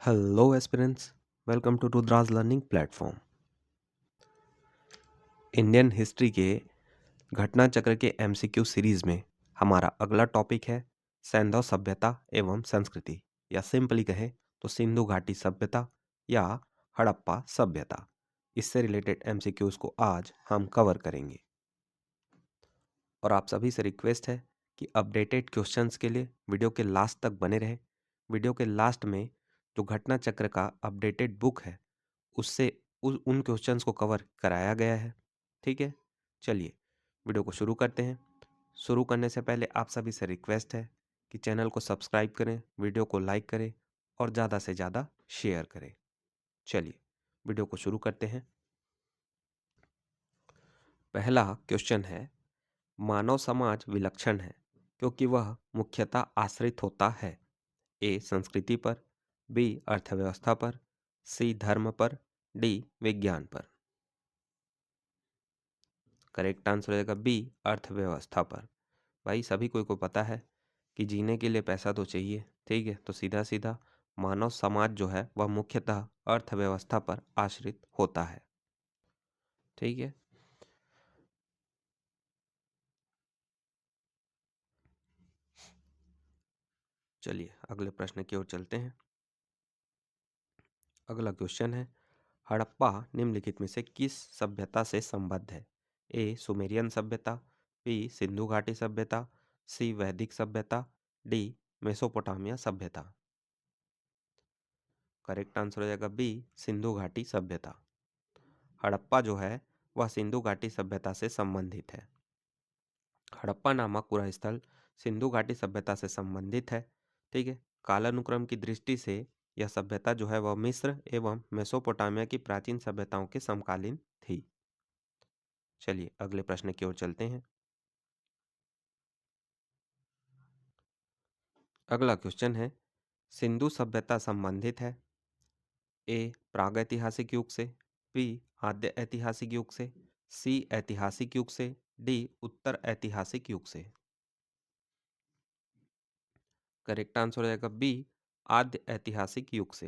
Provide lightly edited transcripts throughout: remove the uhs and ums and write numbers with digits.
Hello aspirants, welcome to Rudra's learning platform. Indian history के घटना चक्र के एमसीक्यू सीरीज में हमारा अगला टॉपिक है सैंधव सभ्यता एवं संस्कृति, या सिंपली कहें तो सिंधु घाटी सभ्यता या हड़प्पा सभ्यता। इससे रिलेटेड एमसीक्यूज को आज हम कवर करेंगे और आप सभी से रिक्वेस्ट है कि अपडेटेड क्वेश्चंस के लिए वीडियो के लास्ट तक बने रहे। वीडियो के लास्ट में जो घटना चक्र का अपडेटेड बुक है उससे उन क्वेश्चंस को कवर कराया गया है। ठीक है, चलिए वीडियो को शुरू करते हैं। शुरू करने से पहले आप सभी से रिक्वेस्ट है कि चैनल को सब्सक्राइब करें, वीडियो को लाइक करें और ज़्यादा से ज़्यादा शेयर करें। चलिए वीडियो को शुरू करते हैं। पहला क्वेश्चन है, मानव समाज विलक्षण है क्योंकि वह मुख्यतः आश्रित होता है ए संस्कृति पर, बी अर्थव्यवस्था पर, सी धर्म पर, डी विज्ञान पर। करेक्ट आंसर हो जाएगा बी अर्थव्यवस्था पर। भाई सभी को पता है कि जीने के लिए पैसा तो चाहिए, ठीक है, तो सीधा सीधा मानव समाज जो है वह मुख्यतः अर्थव्यवस्था पर आश्रित होता है। ठीक है, चलिए अगले प्रश्न की ओर चलते हैं। अगला क्वेश्चन है, हड़प्पा निम्नलिखित में से किस सभ्यता से संबद्ध है? ए सुमेरियन सभ्यता, बी सिंधु घाटी सभ्यता, सी वैदिक सभ्यता, डी मेसोपोटामिया सभ्यता। करेक्ट आंसर हो जाएगा बी सिंधु घाटी सभ्यता। हड़प्पा जो है वह सिंधु घाटी सभ्यता से संबंधित है। हड़प्पा नामक पूरा स्थल सिंधु घाटी सभ्यता से संबंधित है। ठीक है, कालानुक्रम की दृष्टि से यह सभ्यता जो है वह मिस्र एवं मेसोपोटामिया की प्राचीन सभ्यताओं के समकालीन थी। चलिए अगले प्रश्न की ओर चलते हैं। अगला क्वेश्चन है, सिंधु सभ्यता संबंधित है ए प्रागैतिहासिक युग से, बी आद्य ऐतिहासिक युग से, सी ऐतिहासिक युग से, डी उत्तर ऐतिहासिक युग से। करेक्ट आंसर हो जाएगा बी आद्य ऐतिहासिक युग से।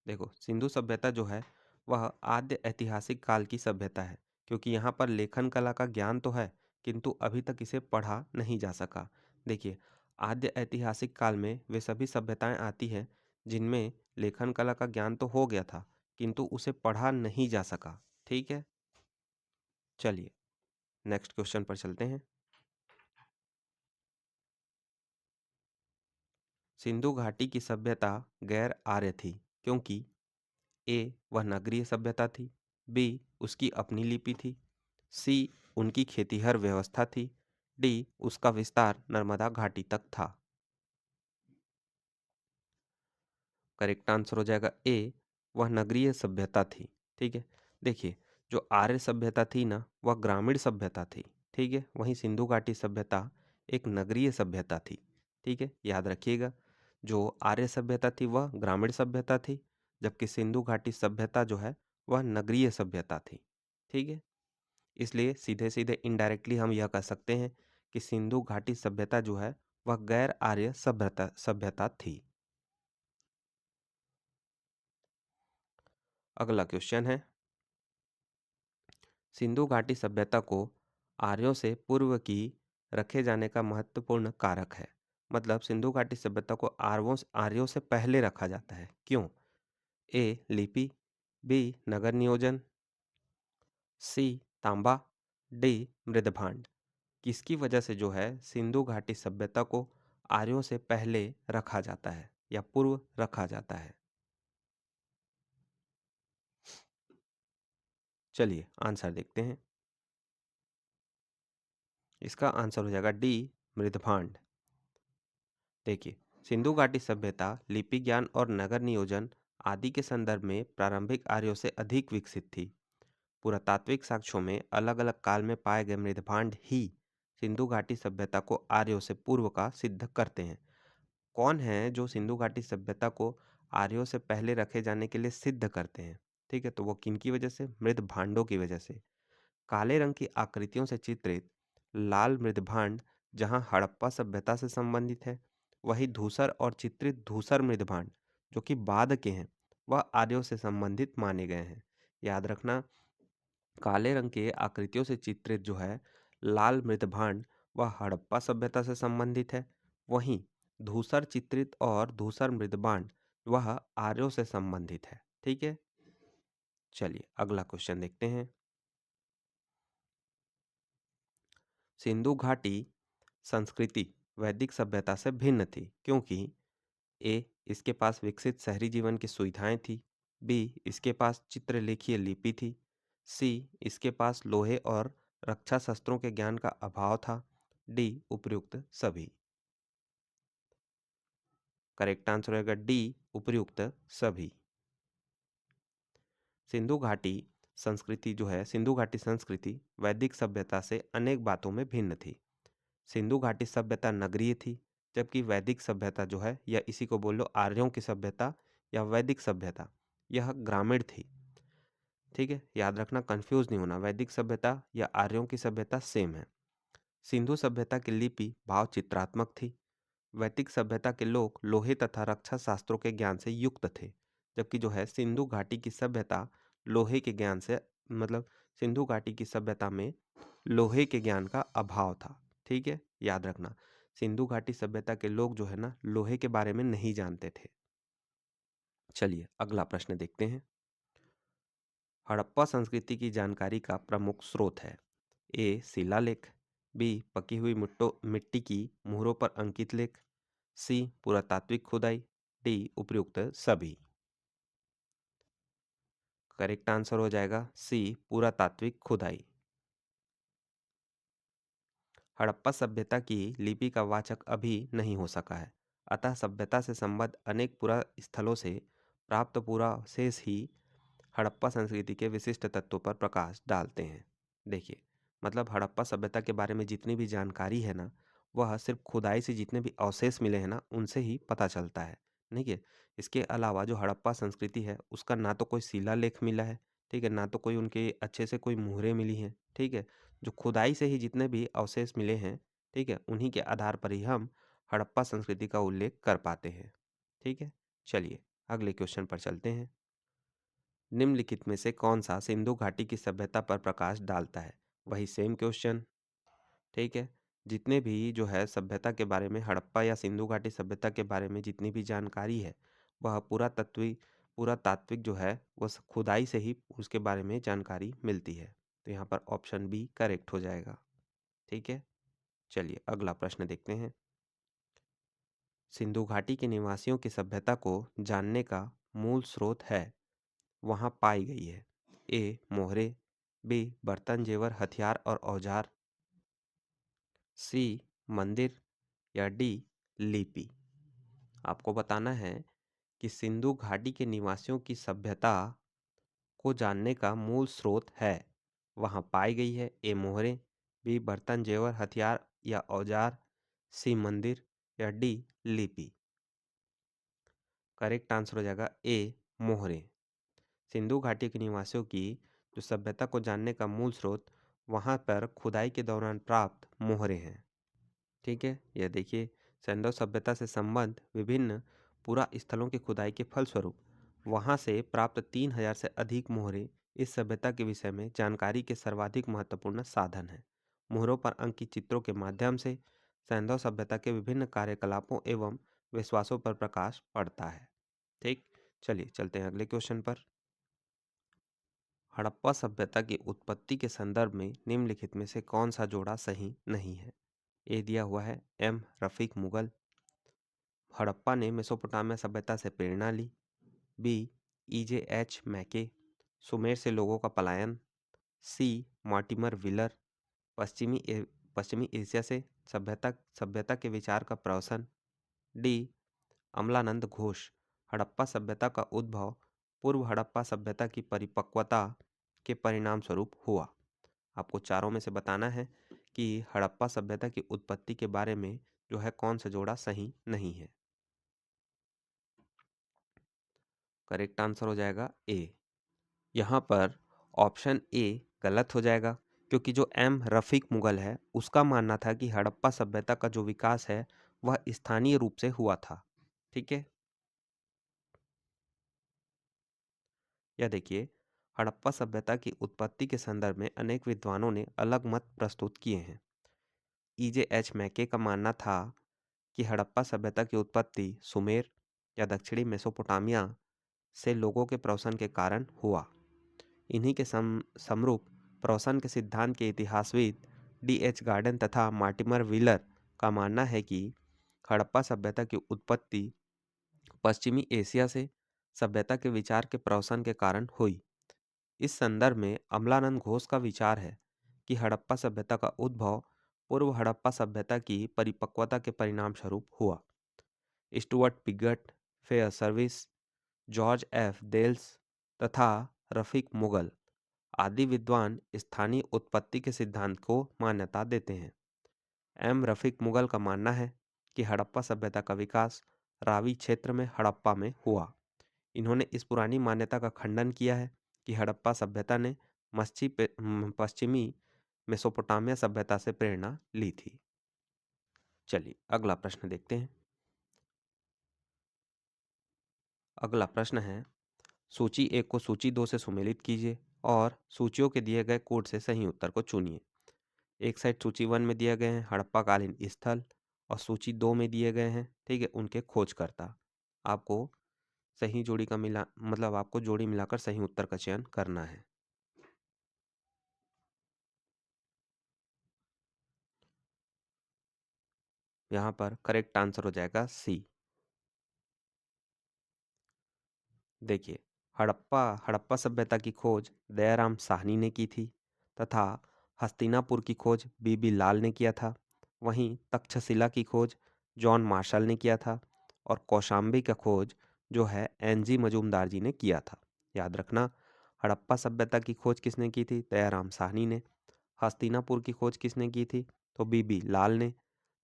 देखो सिंधु सभ्यता जो है वह आद्य ऐतिहासिक काल की सभ्यता है, क्योंकि यहाँ पर लेखन कला का ज्ञान तो है किंतु अभी तक इसे पढ़ा नहीं जा सका। देखिए आद्य ऐतिहासिक काल में वे सभी सभ्यताएं आती हैं जिनमें लेखन कला का ज्ञान तो हो गया था किंतु उसे पढ़ा नहीं जा सका। ठीक है, चलिए नेक्स्ट क्वेश्चन पर चलते हैं। सिंधु घाटी की सभ्यता गैर आर्य थी क्योंकि ए वह नगरीय सभ्यता थी, बी उसकी अपनी लिपि थी, सी उनकी खेतीहर व्यवस्था थी, डी उसका विस्तार नर्मदा घाटी तक था। करेक्ट आंसर हो जाएगा ए वह नगरीय सभ्यता थी। ठीक है, देखिए जो आर्य सभ्यता थी ना वह ग्रामीण सभ्यता थी। ठीक है, वहीं सिंधु घाटी सभ्यता एक नगरीय सभ्यता थी। ठीक है, याद रखिएगा जो आर्य सभ्यता थी वह ग्रामीण सभ्यता थी, जबकि सिंधु घाटी सभ्यता जो है वह नगरीय सभ्यता थी। ठीक है, इसलिए सीधे सीधे इनडायरेक्टली हम यह कह सकते हैं कि सिंधु घाटी सभ्यता जो है वह गैर आर्य सभ्यता सभ्यता थी। अगला क्वेश्चन है, सिंधु घाटी सभ्यता को आर्यों से पूर्व की रखे जाने का महत्वपूर्ण कारक है। मतलब सिंधु घाटी सभ्यता को आर्यों से पहले रखा जाता है, क्यों? ए लिपि, बी नगर नियोजन, सी तांबा, डी मृदभांड। किसकी वजह से जो है सिंधु घाटी सभ्यता को आर्यों से पहले रखा जाता है या पूर्व रखा जाता है? चलिए आंसर देखते हैं। इसका आंसर हो जाएगा डी मृदभांड। देखिए सिंधु घाटी सभ्यता लिपि ज्ञान और नगर नियोजन आदि के संदर्भ में प्रारंभिक आर्यों से अधिक विकसित थी। पुरातात्विक साक्ष्यों में अलग अलग काल में पाए गए मृदभांड ही सिंधु घाटी सभ्यता को आर्यों से पूर्व का सिद्ध करते हैं। कौन है जो सिंधु घाटी सभ्यता को आर्यों से पहले रखे जाने के लिए सिद्ध करते हैं? ठीक है, तो वो किन की वजह से? मृदभांडों की वजह से। काले रंग की आकृतियों से चित्रित लाल मृदभांड जहां हड़प्पा सभ्यता से संबंधित है, वही धूसर और चित्रित धूसर मृदभांड जो कि बाद के हैं, वह आर्यों से संबंधित माने गए हैं। याद रखना, काले रंग के आकृतियों से चित्रित जो है लाल मृदभांड, वह हड़प्पा सभ्यता से संबंधित है। वहीं धूसर चित्रित और धूसर मृदभांड वह आर्यों से संबंधित है। ठीक है, चलिए अगला क्वेश्चन देखते हैं। सिंधु घाटी संस्कृति वैदिक सभ्यता से भिन्न थी क्योंकि ए, इसके पास विकसित शहरी जीवन की सुविधाएं थी। बी, इसके पास चित्रलेखीय लिपि थी। सी, इसके पास लोहे और रक्षा शस्त्रों के ज्ञान का अभाव था। डी, उपर्युक्त सभी। करेक्ट आंसर होगा डी, उपर्युक्त सभी। सिंधु घाटी संस्कृति जो है, सिंधु घाटी संस्कृति वैदिक सभ्यता से अनेक बातों में भिन्न थी। सिंधु घाटी सभ्यता नगरीय थी, जबकि वैदिक सभ्यता जो है, या इसी को बोल लो आर्यों की सभ्यता या वैदिक सभ्यता, यह ग्रामीण थी। ठीक है, याद रखना, कंफ्यूज नहीं होना, वैदिक सभ्यता या आर्यों की सभ्यता सेम है। सिंधु सभ्यता की लिपि भाव चित्रात्मक थी। वैदिक सभ्यता के लोग लोहे तथा रक्षा शास्त्रों के ज्ञान से युक्त थे, जबकि जो है सिंधु घाटी की सभ्यता लोहे के ज्ञान से, मतलब सिंधु घाटी की सभ्यता में लोहे के ज्ञान का अभाव था। ठीक है, याद रखना, सिंधु घाटी सभ्यता के लोग जो है ना लोहे के बारे में नहीं जानते थे। चलिए अगला प्रश्न देखते हैं। हड़प्पा संस्कृति की जानकारी का प्रमुख स्रोत है। ए, शिलालेख। बी, पकी हुई मिट्टी की मुहरों पर अंकित लेख। सी, पुरातात्विक खुदाई। डी, उपर्युक्त सभी। करेक्ट आंसर हो जाएगा सी, पुरातात्विक खुदाई। हड़प्पा सभ्यता की लिपि का वाचक अभी नहीं हो सका है, अतः सभ्यता से संबद्ध अनेक पुरा स्थलों से प्राप्त पुरावशेष ही हड़प्पा संस्कृति के विशिष्ट तत्वों पर प्रकाश डालते हैं। देखिए, मतलब हड़प्पा सभ्यता के बारे में जितनी भी जानकारी है ना, वह सिर्फ खुदाई से जितने भी अवशेष मिले हैं ना, उनसे ही पता चलता है। ठीक है, इसके अलावा जो हड़प्पा संस्कृति है उसका ना तो कोई शिलालेख मिला है, ठीक है, ना तो कोई उनके अच्छे से कोई मुहरें मिली हैं। ठीक है, जो खुदाई से ही जितने भी अवशेष मिले हैं, ठीक है, उन्हीं के आधार पर ही हम हड़प्पा संस्कृति का उल्लेख कर पाते हैं। ठीक है, चलिए अगले क्वेश्चन पर चलते हैं। निम्नलिखित में से कौन सा सिंधु घाटी की सभ्यता पर प्रकाश डालता है? वही सेम क्वेश्चन। ठीक है, जितने भी जो है सभ्यता के बारे में, हड़प्पा या सिंधु घाटी सभ्यता के बारे में जितनी भी जानकारी है, वह पुरातात्विक जो है वो खुदाई से ही उसके बारे में जानकारी मिलती है। तो यहाँ पर ऑप्शन बी करेक्ट हो जाएगा। ठीक है, चलिए अगला प्रश्न देखते हैं। सिंधु घाटी के निवासियों की सभ्यता को जानने का मूल स्रोत है, वहाँ पाई गई है। ए, मोहरे। बी, बर्तन जेवर हथियार और औजार। सी, मंदिर। या डी, लिपि। आपको बताना है कि सिंधु घाटी के निवासियों की सभ्यता को जानने का मूल स्रोत है, वहाँ पाई गई है। ए, मोहरे। बी, बर्तन जेवर हथियार या औजार। सी, मंदिर। या डी, लिपि। करेक्ट आंसर हो जाएगा ए, मोहरे। सिंधु घाटी के निवासियों की जो सभ्यता को जानने का मूल स्रोत, वहां पर खुदाई के दौरान प्राप्त मोहरे हैं। ठीक है, यह देखिए, सैंधव सभ्यता से संबद्ध विभिन्न पुरा स्थलों की खुदाई के फलस्वरूप वहां से प्राप्त 3000 से अधिक मोहरे इस सभ्यता के विषय में जानकारी के सर्वाधिक महत्वपूर्ण साधन हैं। मोहरों पर अंकित चित्रों के माध्यम से सैंधव सभ्यता के विभिन्न कार्यकलापों एवं विश्वासों पर प्रकाश पड़ता है। ठीक, चलिए चलते हैं अगले क्वेश्चन पर। हड़प्पा सभ्यता की उत्पत्ति के संदर्भ में निम्नलिखित में से कौन सा जोड़ा सही नहीं है? ए दिया हुआ है एम रफीक मुगल, हड़प्पा ने मेसोपोटामिया सभ्यता से प्रेरणा ली। बी, EJ H मैके, सुमेर से लोगों का पलायन। सी, मॉर्टिमर व्हीलर, पश्चिमी एशिया से सभ्यता सभ्यता के विचार का प्रवसन। डी, अमलानंद घोष, हड़प्पा सभ्यता का उद्भव पूर्व हड़प्पा सभ्यता की परिपक्वता के परिणाम स्वरूप हुआ। आपको चारों में से बताना है कि हड़प्पा सभ्यता की उत्पत्ति के बारे में जो है कौन सा जोड़ा सही नहीं है। करेक्ट आंसर हो जाएगा ए। यहाँ पर ऑप्शन ए गलत हो जाएगा, क्योंकि जो एम रफीक मुगल है उसका मानना था कि हड़प्पा सभ्यता का जो विकास है वह स्थानीय रूप से हुआ था। ठीक है, यह देखिए, हड़प्पा सभ्यता की उत्पत्ति के संदर्भ में अनेक विद्वानों ने अलग मत प्रस्तुत किए हैं। EJ H मैके का मानना था कि हड़प्पा सभ्यता की उत्पत्ति सुमेर या दक्षिणी मेसोपोटामिया से लोगों के प्रवसन के कारण हुआ। इन्हीं के समरूप प्रवसन के सिद्धांत के इतिहासविद DH गार्डन तथा मार्टिमर व्हीलर का मानना है कि हड़प्पा सभ्यता की उत्पत्ति पश्चिमी एशिया से सभ्यता के विचार के प्रवसन के कारण हुई। इस संदर्भ में अमलानंद घोष का विचार है कि हड़प्पा सभ्यता का उद्भव पूर्व हड़प्पा सभ्यता की परिपक्वता के परिणाम स्वरूप हुआ। Stuart Piggott, Fairservis, George F Dales तथा रफीक मुगल आदि विद्वान स्थानीय उत्पत्ति के सिद्धांत को मान्यता देते हैं। रफीक मुगल का मानना है कि हड़प्पा सभ्यता का विकास रावी क्षेत्र में हड़प्पा में हुआ। इन्होंने इस पुरानी मान्यता का खंडन किया है कि हड़प्पा सभ्यता ने पश्चिमी मेसोपोटामिया सभ्यता से प्रेरणा ली थी। चलिए अगला प्रश्न देखते हैं। अगला प्रश्न है, सूची 1 को सूची 2 से सुमेलित कीजिए और सूचियों के दिए गए कोड से सही उत्तर को चुनिए। एक साइड सूची 1 में दिए गए हैं हड़प्पा कालीन स्थल और सूची 2 में दिए गए हैं, ठीक है, उनके खोजकर्ता। आपको सही जोड़ी का मिला मतलब आपको जोड़ी मिलाकर सही उत्तर का चयन करना है। यहाँ पर करेक्ट आंसर हो जाएगा सी। देखिए, हड़प्पा सभ्यता की खोज दयाराम साहनी ने की थी तथा हस्तिनापुर की खोज बीबी लाल ने किया था। वहीं तक्षशिला की खोज जॉन मार्शल ने किया था और कौशाम्बी का खोज जो है NG मजूमदार जी ने किया था। याद रखना, हड़प्पा सभ्यता की खोज किसने की थी? दयाराम साहनी ने। हस्तिनापुर की खोज किसने की थी? तो बीबी लाल ने।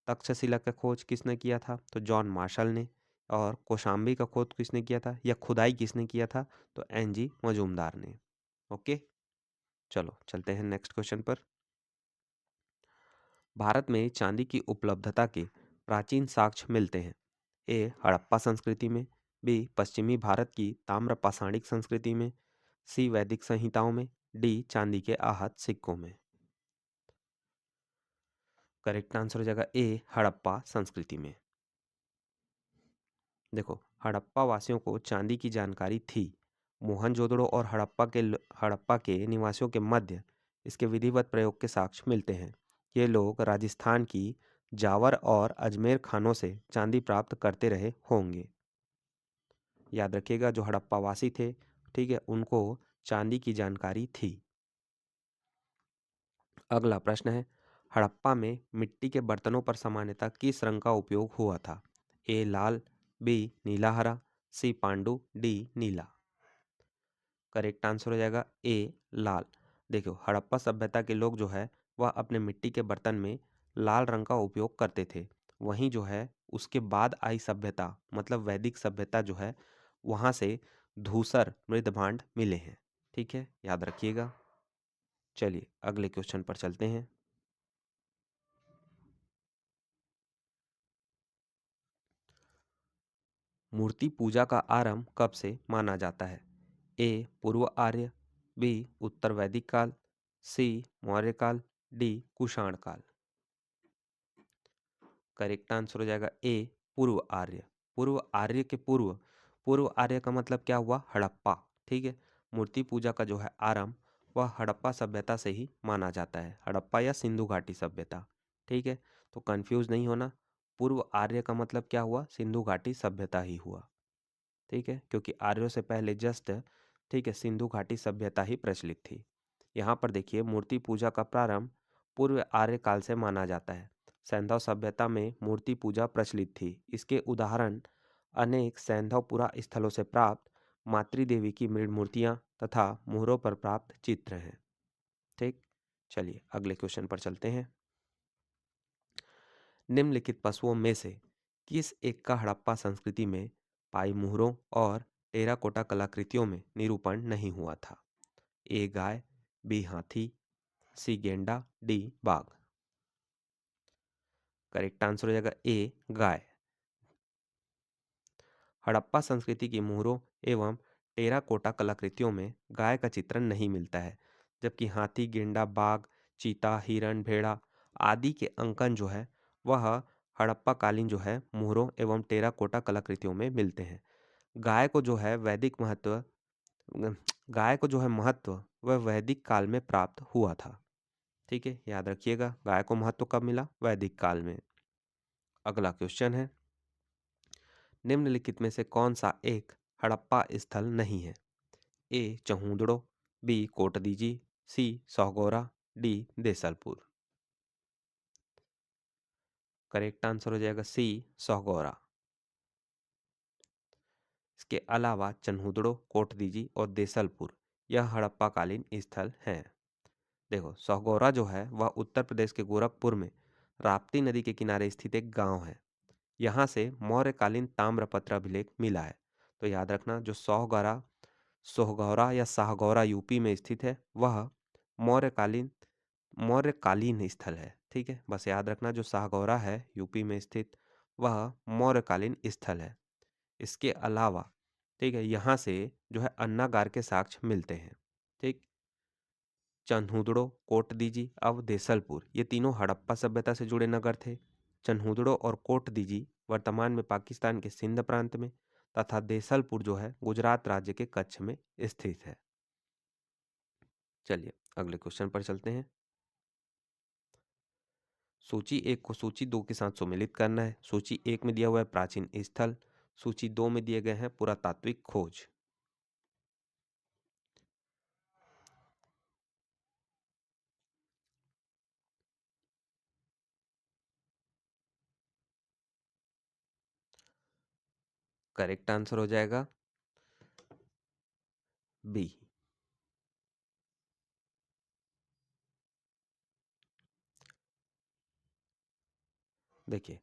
तक्षशिला का खोज किसने किया था? तो जॉन मार्शल ने। और कौशाम्बी का खोज किसने किया था या खुदाई किसने किया था? तो NG मजूमदार ने। ओके, चलो चलते हैं नेक्स्ट क्वेश्चन पर। भारत में चांदी की उपलब्धता के प्राचीन साक्ष्य मिलते हैं। ए हड़प्पा संस्कृति में, बी पश्चिमी भारत की ताम्र पाषाणिक संस्कृति में, सी वैदिक संहिताओं में, डी चांदी के आहत सिक्कों में। करेक्ट आंसर हो जाएगा ए हड़प्पा संस्कृति में। देखो, हड़प्पा वासियों को चांदी की जानकारी थी। मोहनजोदड़ो और हड़प्पा के निवासियों के मध्य इसके विधिवत प्रयोग के साक्ष्य मिलते हैं। ये लोग राजस्थान की जावर और अजमेर खानों से चांदी प्राप्त करते रहे होंगे। याद रखिएगा, जो हड़प्पा वासी थे, ठीक है, उनको चांदी की जानकारी थी। अगला प्रश्न है, हड़प्पा में मिट्टी के बर्तनों पर सामान्यतः किस रंग का उपयोग हुआ था? ए लाल, बी नीला हरा, सी पांडु, डी नीला। करेक्ट आंसर हो जाएगा ए लाल। देखो, हड़प्पा सभ्यता के लोग जो है वह अपने मिट्टी के बर्तन में लाल रंग का उपयोग करते थे। वहीं जो है उसके बाद आई सभ्यता मतलब वैदिक सभ्यता जो है वहां से धूसर मृदभांड मिले हैं। ठीक है, याद रखिएगा। चलिए अगले क्वेश्चन पर चलते हैं। मूर्ति पूजा का आरंभ कब से माना जाता है? ए पूर्व आर्य, बी उत्तर वैदिक काल, सी मौर्य काल, डी कुषाण काल। करेक्ट आंसर हो जाएगा ए पूर्व आर्य। पूर्व आर्य के पूर्व आर्य का मतलब क्या हुआ? हड़प्पा। ठीक है, मूर्ति पूजा का जो है आरंभ वह हड़प्पा सभ्यता से ही माना जाता है, हड़प्पा या सिंधु घाटी सभ्यता। ठीक है, तो कंफ्यूज नहीं होना, पूर्व आर्य का मतलब क्या हुआ? सिंधु घाटी सभ्यता ही हुआ। ठीक है, क्योंकि आर्यों से पहले जस्ट, ठीक है, सिंधु घाटी सभ्यता ही प्रचलित थी। यहाँ पर देखिए, मूर्ति पूजा का प्रारंभ पूर्व आर्य काल से माना जाता है। सैंधव सभ्यता में मूर्ति पूजा प्रचलित थी। इसके उदाहरण अनेक सैंधवपुरा स्थलों से प्राप्त मातृदेवी की मृण मूर्तियां तथा मुहरों पर प्राप्त चित्र हैं। ठीक, चलिए अगले क्वेश्चन पर चलते हैं। निम्नलिखित पशुओं में से किस एक का हड़प्पा संस्कृति में पाई मुहरों और टेराकोटा कलाकृतियों में निरूपण नहीं हुआ था? ए गाय, बी हाथी, सी गेंडा, डी बाघ। करेक्ट आंसर हो जाएगा ए, गाय। हड़प्पा संस्कृति की मोहरों एवं टेराकोटा कलाकृतियों में गाय का चित्रण नहीं मिलता है, जबकि हाथी, गेंडा, बाघ, चीता, हिरण, भेड़ा आदि के अंकन जो है वह हड़प्पा कालीन जो है मोहरों एवं टेराकोटा कलाकृतियों में मिलते हैं। गाय को जो है वैदिक महत्व गाय को जो है महत्व वह वैदिक काल में प्राप्त हुआ था। ठीक है, याद रखिएगा गाय को महत्व कब मिला? वैदिक काल में। अगला क्वेश्चन है, निम्नलिखित में से कौन सा एक हड़प्पा स्थल नहीं है? ए चहूदड़ो, बी कोटदीजी, सी सौगोरा, डी देसलपुर। करेक्ट आंसर हो जाएगा सी, सौगोरा। इसके अलावा चन्हुदड़ो, कोटदीजी और देसलपुर यह हड़प्पा कालीन स्थल हैं। देखो, सौगोरा जो है वह उत्तर प्रदेश के गोरखपुर में राप्ती नदी के किनारे स्थित एक गांव है। यहाँ से मौर्यकालीन ताम्रपत्र अभिलेख मिला है। तो याद रखना, जो सौगोरा सोहगौरा या शाहगौरा यूपी में स्थित है वह मौर्यकालीन मौर्यकालीन स्थल है। ठीक है, बस याद रखना जो शाहगौरा है यूपी में स्थित वह मौर्यकालीन स्थल है। इसके अलावा ठीक है, यहाँ से जो है अन्नागार के साक्ष्य मिलते हैं। ठीक, चन्हुदड़ो, कोटदीजी, अब देसलपुर ये तीनों हड़प्पा सभ्यता से जुड़े नगर थे। चन्हुदड़ो और कोटदीजी वर्तमान में पाकिस्तान के सिंध प्रांत में तथा देसलपुर जो है गुजरात राज्य के कच्छ में स्थित है। चलिए अगले क्वेश्चन पर चलते हैं। सूची एक को सूची दो के साथ सुमेलित करना है। सूची एक में दिया हुआ है प्राचीन स्थल, सूची दो में दिए गए हैं पुरातात्विक खोज। करेक्ट आंसर हो जाएगा बी। देखिए,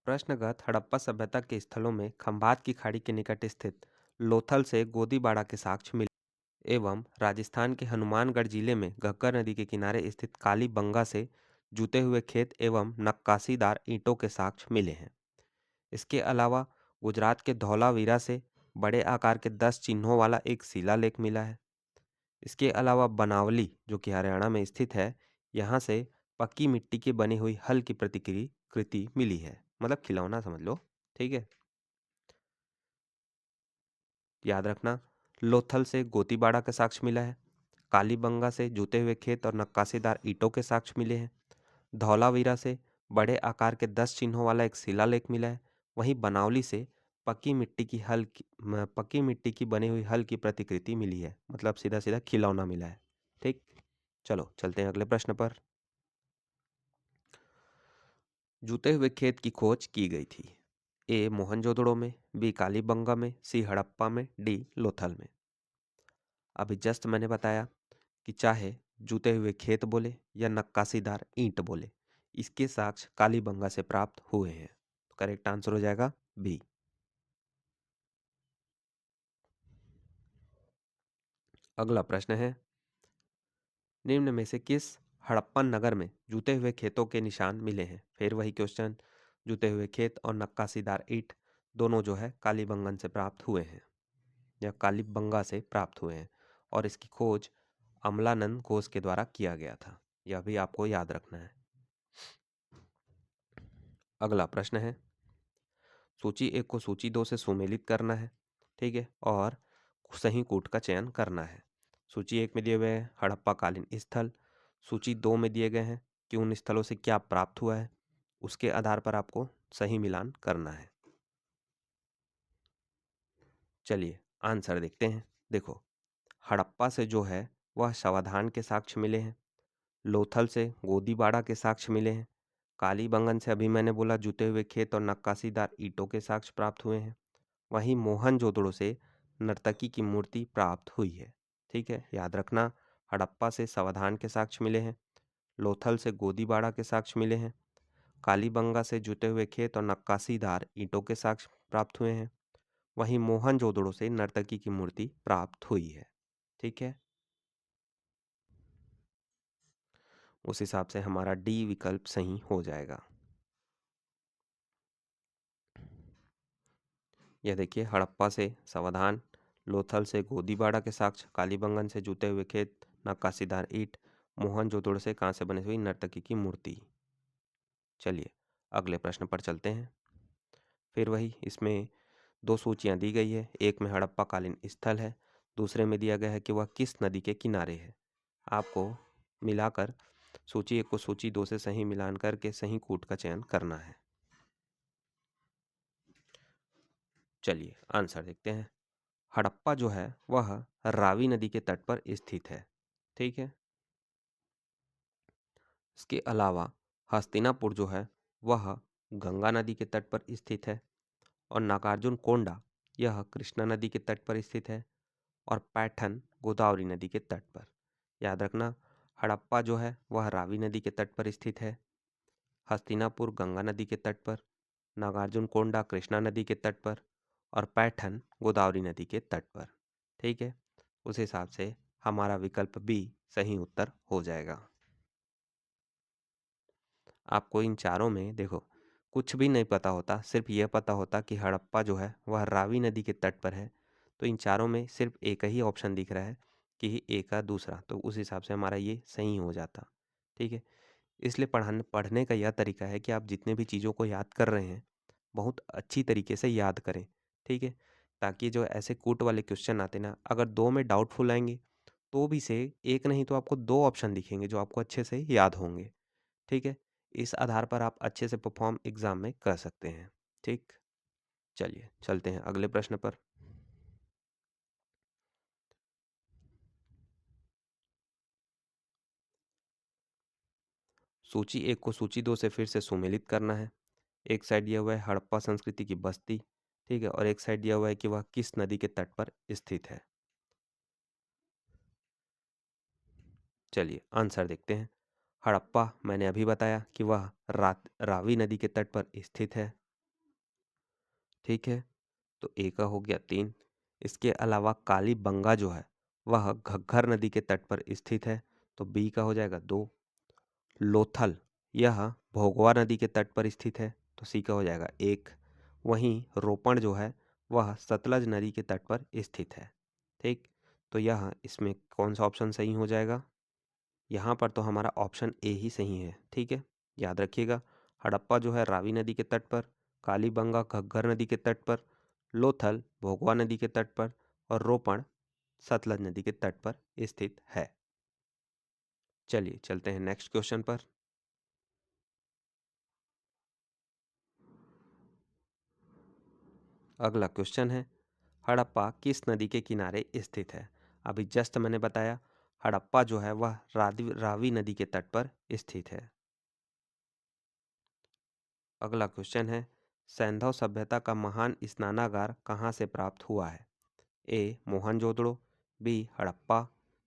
प्रश्नगत हड़प्पा सभ्यता के स्थलों में खंभात की खाड़ी के निकट स्थित लोथल से गोदीबाड़ा के साक्ष्य मिले एवं राजस्थान के हनुमानगढ़ जिले में घग्गर नदी के किनारे स्थित कालीबंगा से जूते हुए खेत एवं नक्काशीदार ईंटों के साक्ष्य मिले हैं। इसके अलावा गुजरात के धौलावीरा से बड़े आकार के 10 चिन्हों वाला एक शिलालेख मिला है। इसके अलावा बनावली जो कि हरियाणा में स्थित है, यहाँ से पक्की मिट्टी की बनी हुई हल की प्रतिकृति कृति मिली है, मतलब खिलौना समझ लो। ठीक है, याद रखना, लोथल से गोतीबाड़ा का साक्ष्य मिला है, कालीबंगा से जूते हुए खेत और नक्काशीदार ईंटों के साक्ष्य मिले हैं, धौलावीरा से बड़े आकार के 10 चिन्हों वाला एक शिलालेख मिला है, वहीं बनावली से पक्की मिट्टी की बनी हुई हल की प्रतिकृति मिली है, मतलब सीधा सीधा खिलौना मिला है। ठीक, चलो चलते हैं अगले प्रश्न पर। जूते हुए खेत की खोज की गई थी। ए मोहनजोदड़ो में, बी कालीबंगा में, सी हड़प्पा में, डी लोथल में। अभी जस्ट मैंने बताया कि चाहे जूते हुए खेत बोले या नक्काशीदार ईंट बोले, इसके साक्ष्य कालीबंगा से प्राप्त हुए हैं। तो करेक्ट आंसर हो जाएगा बी। अगला प्रश्न है, निम्न में से किस हड़प्पन नगर में जूते हुए खेतों के निशान मिले हैं? फिर वही क्वेश्चन, जूते हुए खेत और नक्काशीदार ईंट दोनों जो है कालीबंगन से प्राप्त हुए हैं या कालीबंगा से प्राप्त हुए हैं, और इसकी खोज अमलानंद घोष के द्वारा किया गया था। यह भी आपको याद रखना है। अगला प्रश्न है, सूची एक को सूची दो से सुमेलित करना है। ठीक है, और सही कूट का चयन करना है। सूची एक में दिए हुए हैं हड़प्पा कालीन स्थल, सूची दो में दिए गए हैं कि उन स्थलों से क्या प्राप्त हुआ है, उसके आधार पर आपको सही मिलान करना है। चलिए आंसर देखते हैं। देखो, हड़प्पा से जो है वह शवाधान के साक्ष्य मिले हैं, लोथल से गोदीबाड़ा के साक्ष्य मिले हैं, कालीबंगन से अभी मैंने बोला जूते हुए खेत और नक्काशीदार ईंटों के साक्ष्य प्राप्त हुए हैं, वहीं मोहनजोदड़ो से नर्तकी की मूर्ति प्राप्त हुई है। ठीक है, याद रखना, हड़प्पा से सावधान के साक्ष्य मिले हैं, लोथल से गोदीबाड़ा के साक्ष्य मिले हैं, कालीबंगा से जुटे हुए खेत और नक्काशीदार ईंटों के साक्ष्य प्राप्त हुए हैं, वहीं मोहनजोदड़ो से नर्तकी की मूर्ति प्राप्त हुई है। ठीक है, उस हिसाब से हमारा डी विकल्प सही हो जाएगा। यह देखिए, हड़प्पा से सावधान, लोथल से गोदीबाड़ा के साक्ष्य, कालीबंगन से जूते हुए खेत, नक्काशीदार ईंट, मोहनजोदड़ो से कांस्य से बनी हुई नर्तकी की मूर्ति। चलिए अगले प्रश्न पर चलते हैं। फिर वही, इसमें दो सूचियां दी गई है। एक में हड़प्पा कालीन स्थल है, दूसरे में दिया गया है कि वह किस नदी के किनारे है। आपको मिलाकर सूची एक को सूची दो से सही मिलान करके सही कूट का चयन करना है। चलिए आंसर देखते हैं। हड़प्पा जो है वह रावी नदी के तट पर स्थित है। ठीक है। इसके अलावा हस्तिनापुर जो है वह गंगा नदी के तट पर स्थित है, और नागार्जुन कोंडा यह कृष्णा नदी के तट पर स्थित है, और पैठन गोदावरी नदी के तट पर। याद रखना, हड़प्पा जो है वह रावी नदी के तट पर स्थित है, हस्तिनापुर गंगा नदी के तट पर, नागार्जुन कोंडा कृष्णा नदी के तट पर, और पैठन गोदावरी नदी के तट पर। ठीक है। उस हिसाब से हमारा विकल्प बी सही उत्तर हो जाएगा। आपको इन चारों में देखो कुछ भी नहीं पता होता, सिर्फ यह पता होता कि हड़प्पा जो है वह रावी नदी के तट पर है, तो इन चारों में सिर्फ एक ही ऑप्शन दिख रहा है कि एक का दूसरा, तो उस हिसाब से हमारा ये सही हो जाता। ठीक है। इसलिए पढ़ने का यह तरीका है कि आप जितने भी चीज़ों को याद कर रहे हैं बहुत अच्छी तरीके से याद करें। ठीक है। ताकि जो ऐसे कूट वाले क्वेश्चन आते ना, अगर दो में डाउटफुल आएंगे तो भी से एक नहीं तो आपको दो ऑप्शन दिखेंगे जो आपको अच्छे से याद होंगे। ठीक है। इस आधार पर आप अच्छे से परफॉर्म एग्जाम में कर सकते हैं। ठीक। चलिए चलते हैं अगले प्रश्न पर। सूची एक को सूची दो से फिर से सुमेलित करना है। एक साइड दिया हुआ है हड़प्पा संस्कृति की बस्ती, ठीक है, और एक साइड दिया हुआ है कि वह किस नदी के तट पर स्थित है। चलिए आंसर देखते हैं। हड़प्पा मैंने अभी बताया कि वह रावी नदी के तट पर स्थित है। ठीक है। तो ए का हो गया 3। इसके अलावा कालीबंगा जो है वह घग्गर नदी के तट पर स्थित है, तो बी का हो जाएगा 2। लोथल यह भोगवा नदी के तट पर स्थित है, तो सी का हो जाएगा 1। वहीं रोपण जो है वह सतलज नदी के तट पर स्थित है। ठीक। तो यह इसमें कौन सा ऑप्शन सही हो जाएगा? यहाँ पर तो हमारा ऑप्शन ए ही सही है। ठीक है। याद रखिएगा, हड़प्पा जो है रावी नदी के तट पर, कालीबंगा घग्गर नदी के तट पर, लोथल भोगवा नदी के तट पर, और रोपण सतलज नदी के तट पर स्थित है। चलिए चलते हैं नेक्स्ट क्वेश्चन पर। अगला क्वेश्चन है, हड़प्पा किस नदी के किनारे स्थित है? अभी जस्ट मैंने बताया हड़प्पा जो है वह रावी नदी के तट पर स्थित है। अगला क्वेश्चन है, सैंधव सभ्यता का महान स्नानागार कहाँ से प्राप्त हुआ है? A Mohenjodaro, B Harappa,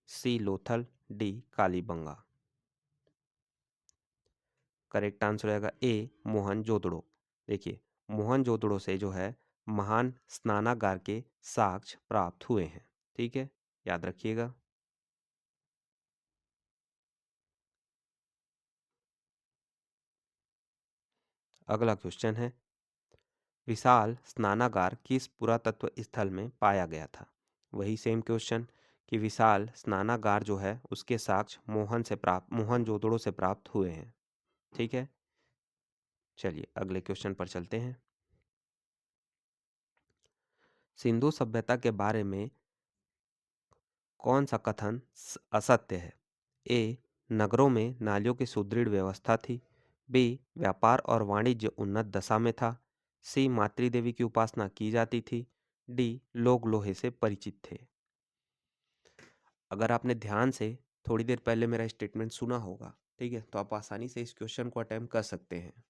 C Lothal, D Kalibangan. Correct answer रहेगा ए मोहनजोदड़ो। देखिए, मोहनजोदड़ो से जो है महान स्नानागार के साक्ष्य प्राप्त हुए हैं। ठीक है। याद रखिएगा। अगला क्वेश्चन है, विशाल स्नानागार किस पुरातत्व स्थल में पाया गया था? वही सेम क्वेश्चन कि विशाल स्नानागार जो है उसके साक्ष्य मोहनजोदड़ो से प्राप्त हुए हैं। ठीक है। चलिए अगले क्वेश्चन पर चलते हैं। सिंधु सभ्यता के बारे में कौन सा कथन असत्य है? ए नगरों में नालियों की सुदृढ़ व्यवस्था थी, बी व्यापार और वाणिज्य उन्नत दशा में था, सी मातृदेवी की उपासना की जाती थी, डी लोग लोहे से परिचित थे। अगर आपने ध्यान से थोड़ी देर पहले मेरा स्टेटमेंट सुना होगा, ठीक है, तो आप आसानी से इस क्वेश्चन को अटेम्प्ट कर सकते हैं।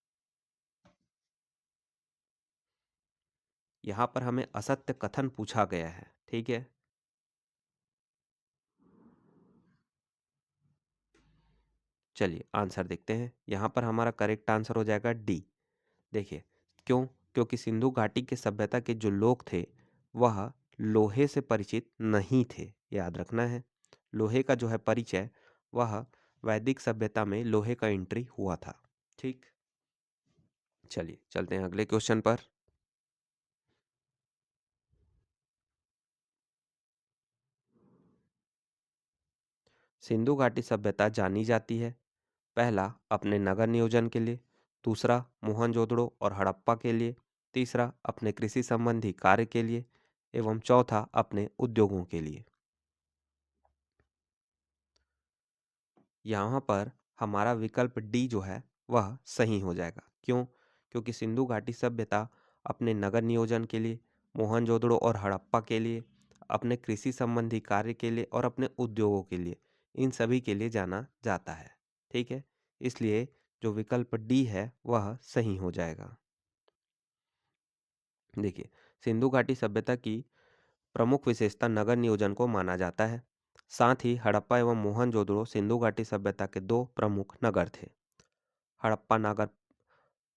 यहाँ पर हमें असत्य कथन पूछा गया है। ठीक है। चलिए आंसर देखते हैं। यहाँ पर हमारा करेक्ट आंसर हो जाएगा डी। देखिए क्यों? क्योंकि सिंधु घाटी के सभ्यता के जो लोग थे वह लोहे से परिचित नहीं थे। याद रखना है, लोहे का जो है परिचय वह वैदिक सभ्यता में लोहे का एंट्री हुआ था। ठीक। चलिए चलते हैं अगले क्वेश्चन पर। सिंधु घाटी सभ्यता जानी जाती है पहला अपने नगर नियोजन के लिए, दूसरा मोहनजोदड़ो और हड़प्पा के लिए, तीसरा अपने कृषि संबंधी कार्य के लिए एवं चौथा अपने उद्योगों के लिए। यहाँ पर हमारा विकल्प डी जो है वह सही हो जाएगा। क्यों? क्योंकि सिंधु घाटी सभ्यता अपने नगर नियोजन के लिए, मोहनजोदड़ो और हड़प्पा के लिए, अपने कृषि संबंधी कार्य के लिए और अपने उद्योगों के लिए, इन सभी के लिए जाना जाता है। ठीक है, इसलिए जो विकल्प डी है वह सही हो जाएगा। देखिए, सिंधु घाटी सभ्यता की प्रमुख विशेषता नगर नियोजन को माना जाता है। साथ ही हड़प्पा एवं मोहनजोदड़ो सिंधु घाटी सभ्यता के दो प्रमुख नगर थे। हड़प्पा नगर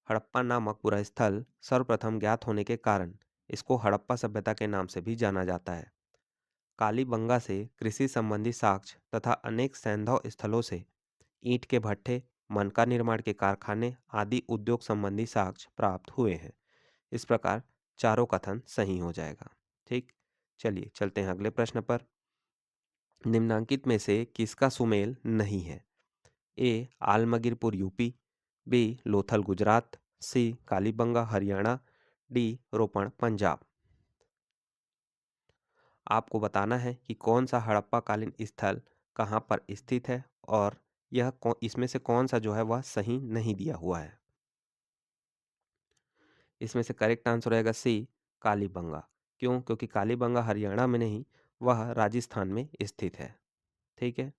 हड़प्पा नामक पूरा स्थल सर्वप्रथम ज्ञात होने के कारण इसको हड़प्पा सभ्यता के नाम से भी जाना जाता है। कालीबंगा से कृषि संबंधी साक्ष्य तथा अनेक सैंधव स्थलों से ईंट के भट्ठे, मनका निर्माण के कारखाने आदि उद्योग संबंधी साक्ष्य प्राप्त हुए हैं। इस प्रकार चारों कथन सही हो जाएगा। ठीक, चलिए चलते हैं अगले प्रश्न पर। निम्नांकित में से किसका सुमेल नहीं है? A Alamgirpur UP, B Lothal Gujarat, C Kalibangan Haryana, D रोपण पंजाब। आपको बताना है कि कौन सा हड़प्पा कालीन स्थल कहाँ पर स्थित है और इसमें से कौन सा जो है वह सही नहीं दिया हुआ है। इसमें से करेक्ट आंसर रहेगा सी कालीबंगा। क्यों? क्योंकि कालीबंगा हरियाणा में नहीं, वह राजस्थान में स्थित है। ठीक है,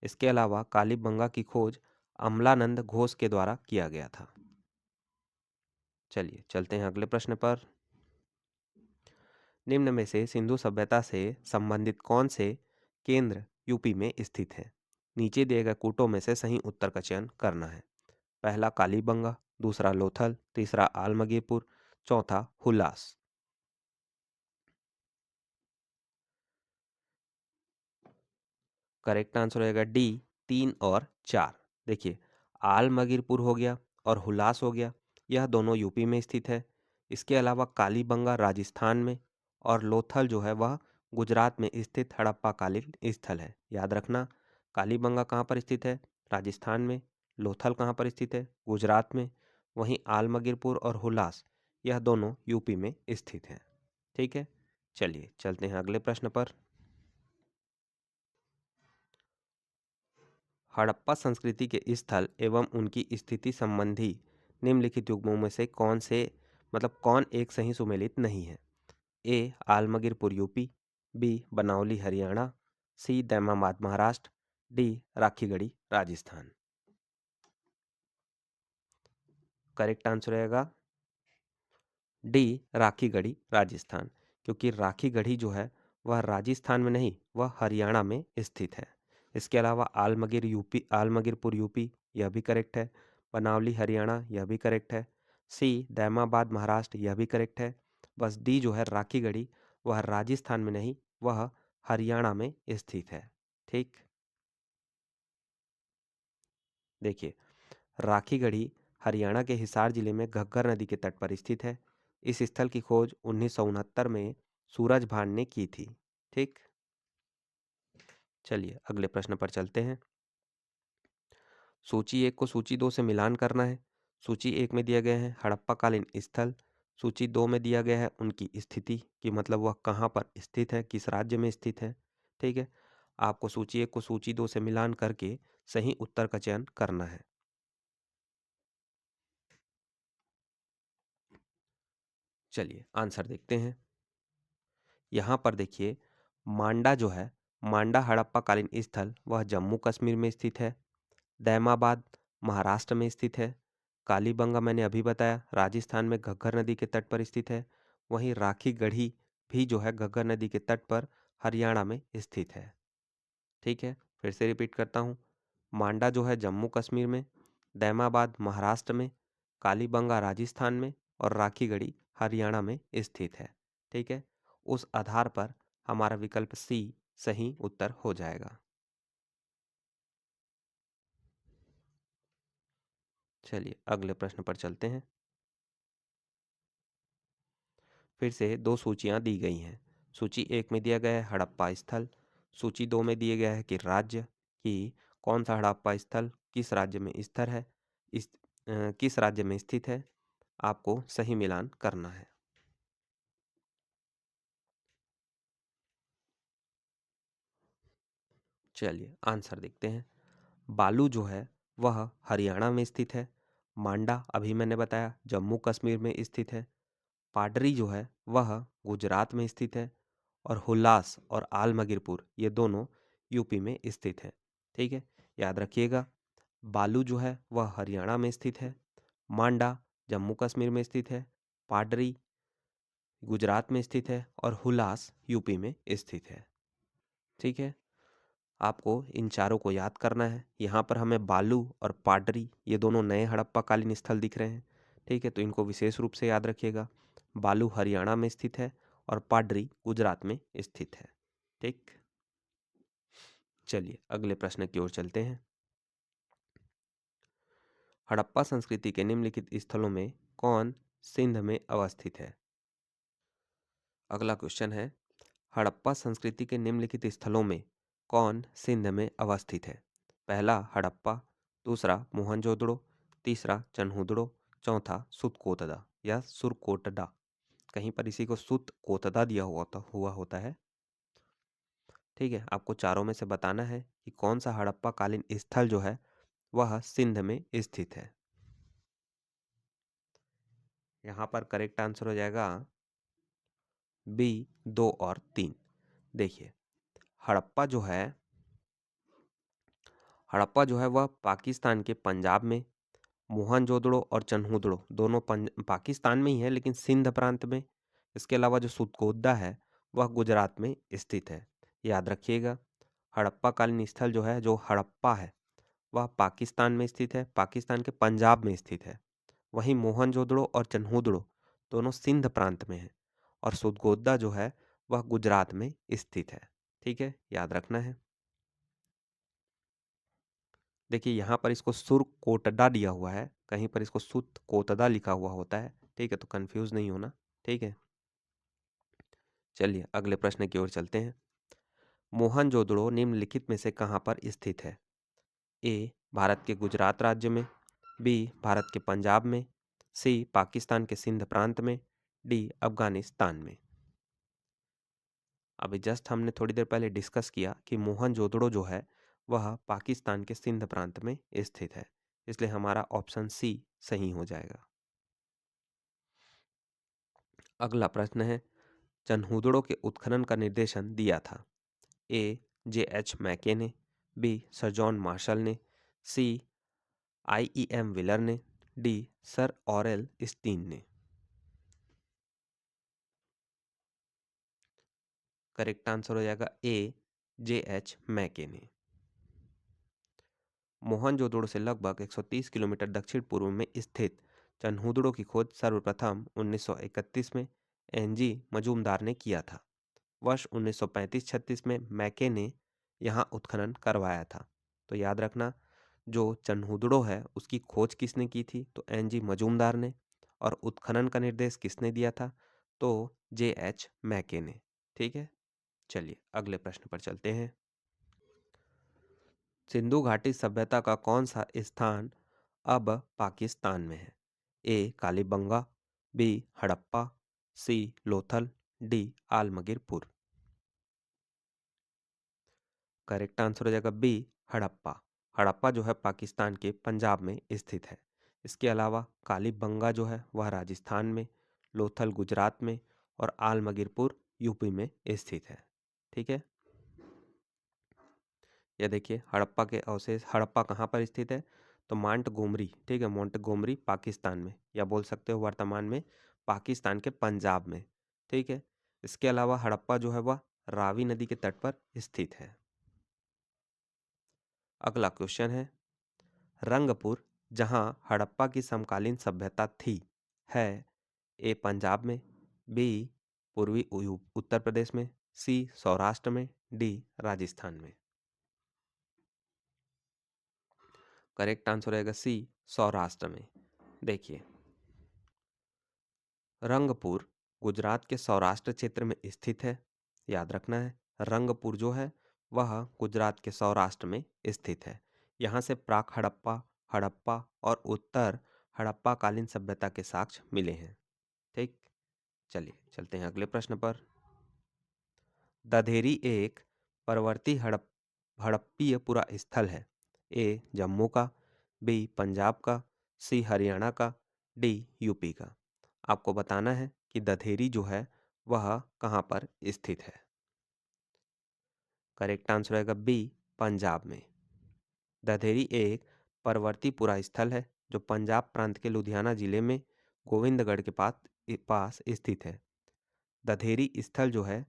इसके अलावा कालीबंगा की खोज अमलानंद घोष के द्वारा किया गया था। चलिए चलते हैं अगले प्रश्न पर। निम्न में से सिंधु सभ्यता से संबंधित कौन से केंद्र यूपी में स्थित है? नीचे दिए गए कूटों में से सही उत्तर का चयन करना है। पहला कालीबंगा, दूसरा लोथल, तीसरा आलमगीरपुर, चौथा हुलास। करेक्ट आंसर रहेगा डी 3 और 4। देखिए, आलमगीरपुर हो गया और हुलास हो गया, यह दोनों यूपी में स्थित है। इसके अलावा कालीबंगा राजस्थान में और लोथल जो है वह गुजरात में स्थित हड़प्पाकालीन स्थल है। याद रखना, कालीबंगा कहाँ पर स्थित है? राजस्थान में। लोथल कहाँ पर स्थित है? गुजरात में। वहीं आलमगीरपुर और हुलास यह दोनों यूपी में स्थित हैं। ठीक है, चलिए चलते हैं अगले प्रश्न पर। हड़प्पा संस्कृति के स्थल एवं उनकी स्थिति संबंधी निम्नलिखित युग्मों में से कौन एक सही सुमेलित नहीं है? A Alamgirpur UP, B Banawali Haryana, C Daimabad Maharashtra, D Rakhigarhi Rajasthan. Correct answer रहेगा डी राखीगढ़ी राजस्थान, क्योंकि राखीगढ़ी जो है वह राजस्थान में नहीं, वह हरियाणा में स्थित है। इसके अलावा आलमगीरपुर यूपी यह भी करेक्ट है। बनावली हरियाणा यह भी करेक्ट है। सी दैमाबाद महाराष्ट्र यह भी करेक्ट है। बस डी जो है राखीगढ़ी, वह राजस्थान में नहीं, वह हरियाणा में स्थित है। ठीक, देखिए, राखीगढ़ी हरियाणा के हिसार जिले में घग्गर नदी के तट पर स्थित है। इस स्थल की खोज 1969 में सूरज भान ने की थी। ठीक, चलिए अगले प्रश्न पर चलते हैं। सूची एक को सूची दो से मिलान करना है। सूची एक में दिया गया है हड़प्पाकालीन स्थल, सूची दो में दिया गया है उनकी स्थिति कि मतलब वह कहाँ पर स्थित है, किस राज्य में स्थित है। ठीक है, आपको सूची एक को सूची दो से मिलान करके सही उत्तर का चयन करना है। चलिए आंसर देखते हैं। यहाँ पर देखिए, मांडा जो है, मांडा हड़प्पाकालीन स्थल वह जम्मू कश्मीर में स्थित है। दैमाबाद महाराष्ट्र में स्थित है। कालीबंगा मैंने अभी बताया राजस्थान में घग्गर नदी के तट पर स्थित है। वहीं राखीगढ़ी भी जो है घग्गर नदी के तट पर हरियाणा में स्थित है। ठीक है, फिर से रिपीट करता हूँ। मांडा जो है जम्मू कश्मीर में, दैमाबाद महाराष्ट्र में, कालीबंगा राजस्थान में और राखीगढ़ी हरियाणा में स्थित है। ठीक है, उस आधार पर हमारा विकल्प सी सही उत्तर हो जाएगा। चलिए अगले प्रश्न पर चलते हैं। फिर से दो सूचियां दी गई हैं। सूची एक में दिया गया है हड़प्पा स्थल, सूची दो में दिया गया है कि राज्य कि कौन सा हड़प्पा स्थल किस राज्य में किस राज्य में स्थित है। आपको सही मिलान करना है। चलिए आंसर देखते हैं। बालू जो है वह हरियाणा में स्थित है। मांडा अभी मैंने बताया जम्मू कश्मीर में स्थित है। पाडरी जो है वह गुजरात में स्थित है। और हुल्लास और आलमगीरपुर ये दोनों यूपी में स्थित है। ठीक है, याद रखिएगा। बालू जो है वह हरियाणा में स्थित है। मांडा जम्मू कश्मीर में स्थित है। पाडरी गुजरात में स्थित है और हुलास यूपी में स्थित है। ठीक है, आपको इन चारों को याद करना है। यहाँ पर हमें बालू और पाडरी ये दोनों नए हड़प्पाकालीन स्थल दिख रहे हैं। ठीक है, तो इनको विशेष रूप से याद रखिएगा। बालू हरियाणा में स्थित है और पाडरी गुजरात में स्थित है। ठीक, चलिए अगले प्रश्न की ओर चलते हैं। हड़प्पा संस्कृति के निम्नलिखित स्थलों में कौन सिंध में अवस्थित है। अगला क्वेश्चन है, हड़प्पा संस्कृति के निम्नलिखित स्थलों में कौन सिंध में अवस्थित है। पहला हड़प्पा, दूसरा मोहनजोदड़ो, तीसरा चन्हुदड़ो, चौथा सुतकोतदा या सुरकोटडा। कहीं पर इसी को सुतकोतदा दिया हुआ होता है। ठीक है, आपको चारों में से बताना है कि कौन सा हड़प्पा कालीन स्थल जो है वह सिंध में स्थित है। यहाँ पर करेक्ट आंसर हो जाएगा बी, 2 और 3। देखिए, हड़प्पा जो है वह पाकिस्तान के पंजाब में, मोहनजोदड़ो और चन्हुदड़ो दोनों पाकिस्तान में ही है लेकिन सिंध प्रांत में। इसके अलावा जो सुतकोदा है वह गुजरात में स्थित है। याद रखिएगा, हड़प्पा कालीन स्थल जो है, जो हड़प्पा है, वह पाकिस्तान में स्थित है, पाकिस्तान के पंजाब में स्थित है। वहीं मोहनजोदड़ो और चन्हुदड़ो दोनों सिंध प्रांत में है और सुतकोदा जो है वह गुजरात में स्थित है। ठीक है, याद रखना है। देखिए, यहाँ पर इसको सुरकोटडा दिया हुआ है, कहीं पर इसको सुतकोतदा लिखा हुआ होता है। ठीक है, तो कंफ्यूज नहीं होना। ठीक है, चलिए अगले प्रश्न की ओर चलते हैं। मोहनजोदड़ो निम्नलिखित में से कहाँ पर स्थित है। ए, भारत के गुजरात राज्य में, बी, भारत के पंजाब में, सी, पाकिस्तान के सिंध प्रांत में, डी, अफगानिस्तान में। अभी जस्ट हमने थोड़ी देर पहले डिस्कस किया कि मोहनजोदड़ो जो है वह पाकिस्तान के सिंध प्रांत में स्थित है, इसलिए हमारा ऑप्शन सी सही हो जाएगा। अगला प्रश्न है, चन्हुदड़ो के उत्खनन का निर्देशन दिया था। ए, J.H. मैके ने, बी, सर जॉन मार्शल ने, सी, I.E.M. विलर ने, डी, सर ऑरेल स्टीन ने। करेक्ट आंसर हो जाएगा ए, J.H. मैके ने। मोहनजोदड़ो से लगभग 130 किलोमीटर दक्षिण पूर्व में स्थित चन्हुदड़ो की खोज सर्वप्रथम 1931 में एनजी मजूमदार ने किया था। वर्ष 1935-36 में मैके ने यहाँ उत्खनन करवाया था। तो याद रखना, जो चन्हुदड़ो है उसकी खोज किसने की थी, तो एनजी मजूमदार ने। और उत्खनन का निर्देश किसने दिया था, तो J.H. मैके ने। ठीक है, चलिए अगले प्रश्न पर चलते हैं। सिंधु घाटी सभ्यता का कौन सा स्थान अब पाकिस्तान में है। A, Kalibangan, B, Harappa, C, Lothal, D, Alamgirpur. Correct answer हो जाएगा बी, हड़प्पा। हड़प्पा जो है पाकिस्तान के पंजाब में स्थित है। इसके अलावा कालीबंगा जो है वह राजस्थान में, लोथल गुजरात में और आलमगीरपुर यूपी में स्थित है। ठीक है, यह देखिए, हड़प्पा के अवशेष, हड़प्पा कहाँ पर स्थित है, तो मोंटगोमरी। ठीक है, मोंटगोमरी पाकिस्तान में, या बोल सकते हो वर्तमान में पाकिस्तान के पंजाब में। ठीक है, इसके अलावा हड़प्पा जो है वह रावी नदी के तट पर स्थित है। अगला क्वेश्चन है, रंगपुर जहां हड़प्पा की समकालीन सभ्यता थी है। ए, पंजाब में, बी, पूर्वी उत्तर प्रदेश में, सी, सौराष्ट्र में, डी, राजस्थान में। करेक्ट आंसर रहेगा सी, सौराष्ट्र में। देखिए, रंगपुर गुजरात के सौराष्ट्र क्षेत्र में स्थित है। याद रखना है, रंगपुर जो है वह गुजरात के सौराष्ट्र में स्थित है। यहाँ से प्राक हड़प्पा, हड़प्पा और उत्तर हड़प्पा कालीन सभ्यता के साक्ष्य मिले हैं। ठीक, चलिए चलते हैं अगले प्रश्न पर। दधेरी एक परवर्ती हड़प्पीय पुरा स्थल है। ए जम्मू का, बी पंजाब का, सी हरियाणा का, डी यूपी का। आपको बताना है कि दधेरी जो है वह कहाँ पर स्थित है। करेक्ट आंसर रहेगा बी, पंजाब में। दधेरी एक परवर्ती पुरा स्थल है जो पंजाब प्रांत के लुधियाना जिले में गोविंदगढ़ के पास स्थित है। दधेरी स्थल जो है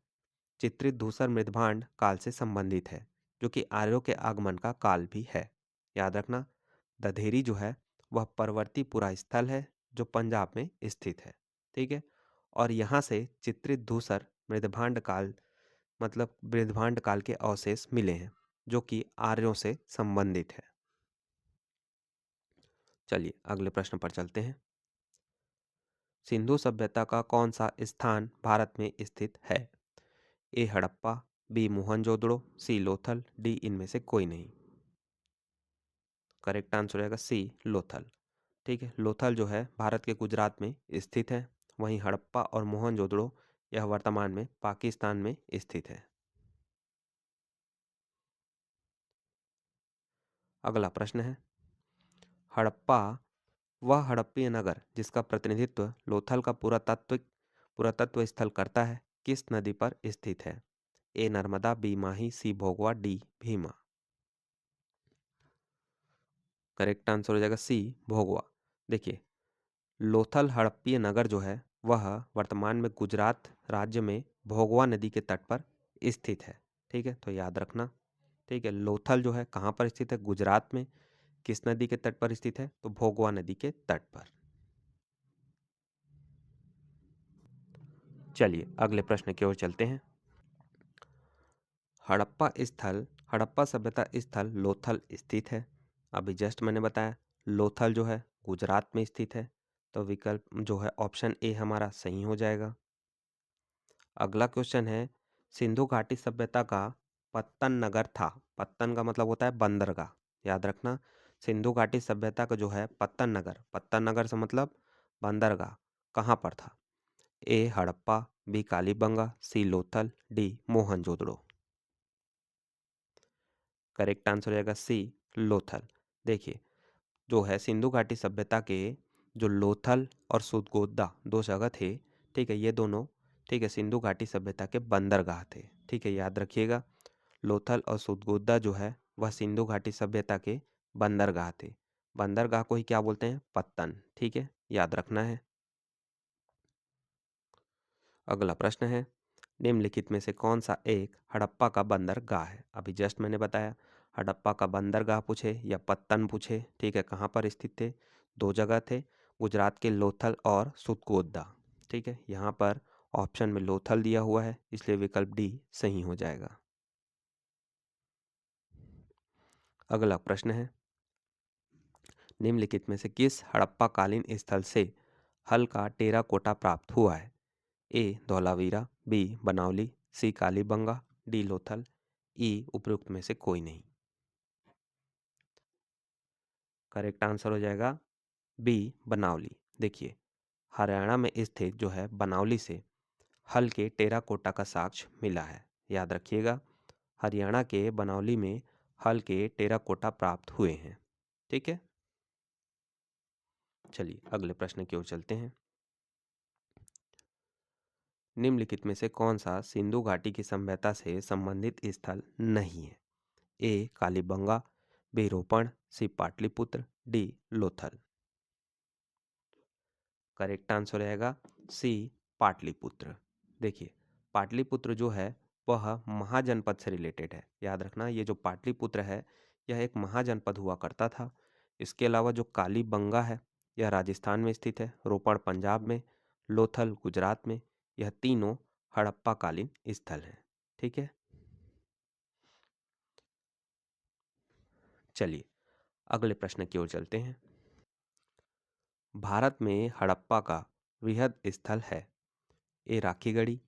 चित्रित धूसर मृदभांड काल से संबंधित है, जो कि आर्यों के आगमन का काल भी है। याद रखना, दधेरी जो है वह परवर्ती पुरा स्थल है जो पंजाब में स्थित है। ठीक है, और यहाँ से चित्रित धूसर मृदभांड काल मतलब मृदभांड काल के अवशेष मिले हैं जो कि आर्यों से संबंधित है। चलिए अगले प्रश्न पर चलते हैं। सिंधु सभ्यता का कौन सा स्थान भारत में स्थित है। A Harappa, B Mohenjodaro, C Lothal, D इनमें से कोई नहीं। करेक्ट आंसर रहेगा सी, लोथल। ठीक है, लोथल जो है भारत के गुजरात में स्थित है। वहीं हड़प्पा और मोहनजोदड़ो यह वर्तमान में पाकिस्तान में स्थित है। अगला प्रश्न है, हड़प्पा वह हड़प्पीय नगर जिसका प्रतिनिधित्व लोथल का पुरातत्व स्थल करता है किस नदी पर स्थित है। ए नर्मदा, बी माही, सी भोगवा, डी भीमा। करेक्ट आंसर हो जाएगा सी, भोगवा। देखिए, लोथल हड़प्पीय नगर जो है वह वर्तमान में गुजरात राज्य में भोगवा नदी के तट पर स्थित है। ठीक है, तो याद रखना। ठीक है, लोथल जो है कहाँ पर स्थित है, गुजरात में। किस नदी के तट पर स्थित है, तो भोगवा नदी के तट पर। चलिए अगले प्रश्न की ओर चलते हैं। हड़प्पा सभ्यता स्थल लोथल स्थित है। अभी जस्ट मैंने बताया लोथल जो है गुजरात में स्थित है, तो विकल्प जो है ऑप्शन ए हमारा सही हो जाएगा। अगला क्वेश्चन है, सिंधु घाटी सभ्यता का पत्तन नगर था। पत्तन का मतलब होता है बंदरगाह। याद रखना, सिंधु घाटी सभ्यता का जो है पत्तन नगर से मतलब बंदरगाह कहाँ पर था। A Harappa, B Kalibangan, C Lothal, D Mohenjodaro. Correct answer हो जाएगा सी, लोथल। देखिए, जो है सिंधु घाटी सभ्यता के जो लोथल और सुदगोद्दा दो जगह थे, ठीक है, ये दोनों, ठीक है, सिंधु घाटी सभ्यता के बंदरगाह थे। ठीक है, याद रखिएगा, लोथल और सुदगोद्दा जो है वह सिंधु घाटी सभ्यता के बंदरगाह थे। बंदरगाह को ही क्या बोलते हैं, पत्तन। ठीक है, याद रखना है। अगला प्रश्न है, निम्नलिखित में से कौन सा एक हड़प्पा का बंदरगाह है। अभी जस्ट मैंने बताया हड़प्पा का बंदरगाह पूछे या पत्तन पूछे, ठीक है, कहाँ पर स्थित थे, दो जगह थे, गुजरात के लोथल और सुतकोद्दा। ठीक है, यहाँ पर ऑप्शन में लोथल दिया हुआ है, इसलिए विकल्प डी सही हो जाएगा। अगला प्रश्न है, निम्नलिखित में से किस हड़प्पा कालीन स्थल से हल का टेराकोटा प्राप्त हुआ है। ए धौलावीरा, बी बनावली, सी कालीबंगा, डी लोथल, ई उपरोक्त में से कोई नहीं। करेक्ट आंसर हो जाएगा बी बनावली। देखिए, हरियाणा में स्थित जो है बनावली से हल के टेराकोटा का साक्ष्य मिला है। याद रखिएगा, हरियाणा के बनावली में हल के टेराकोटा प्राप्त हुए हैं। ठीक है, चलिए अगले प्रश्न की ओर चलते हैं। निम्नलिखित में से कौन सा सिंधु घाटी की सभ्यता से संबंधित स्थल नहीं है। A Kalibangan, B Ropar, C Pataliputra, D Lothal. Correct answer रहेगा सी पाटलिपुत्र। देखिए, पाटलिपुत्र जो है वह महाजनपद से रिलेटेड है। याद रखना, ये जो पाटलिपुत्र है यह एक महाजनपद हुआ करता था। इसके अलावा जो कालीबंगा है यह राजस्थान में स्थित है, रोपण पंजाब में, लोथल गुजरात में। यह तीनों हड़प्पा कालीन स्थल हैं। ठीक है, चलिए अगले प्रश्न की ओर चलते हैं। भारत में हड़प्पा का वृहद स्थल है। ए राखीगढ़ी,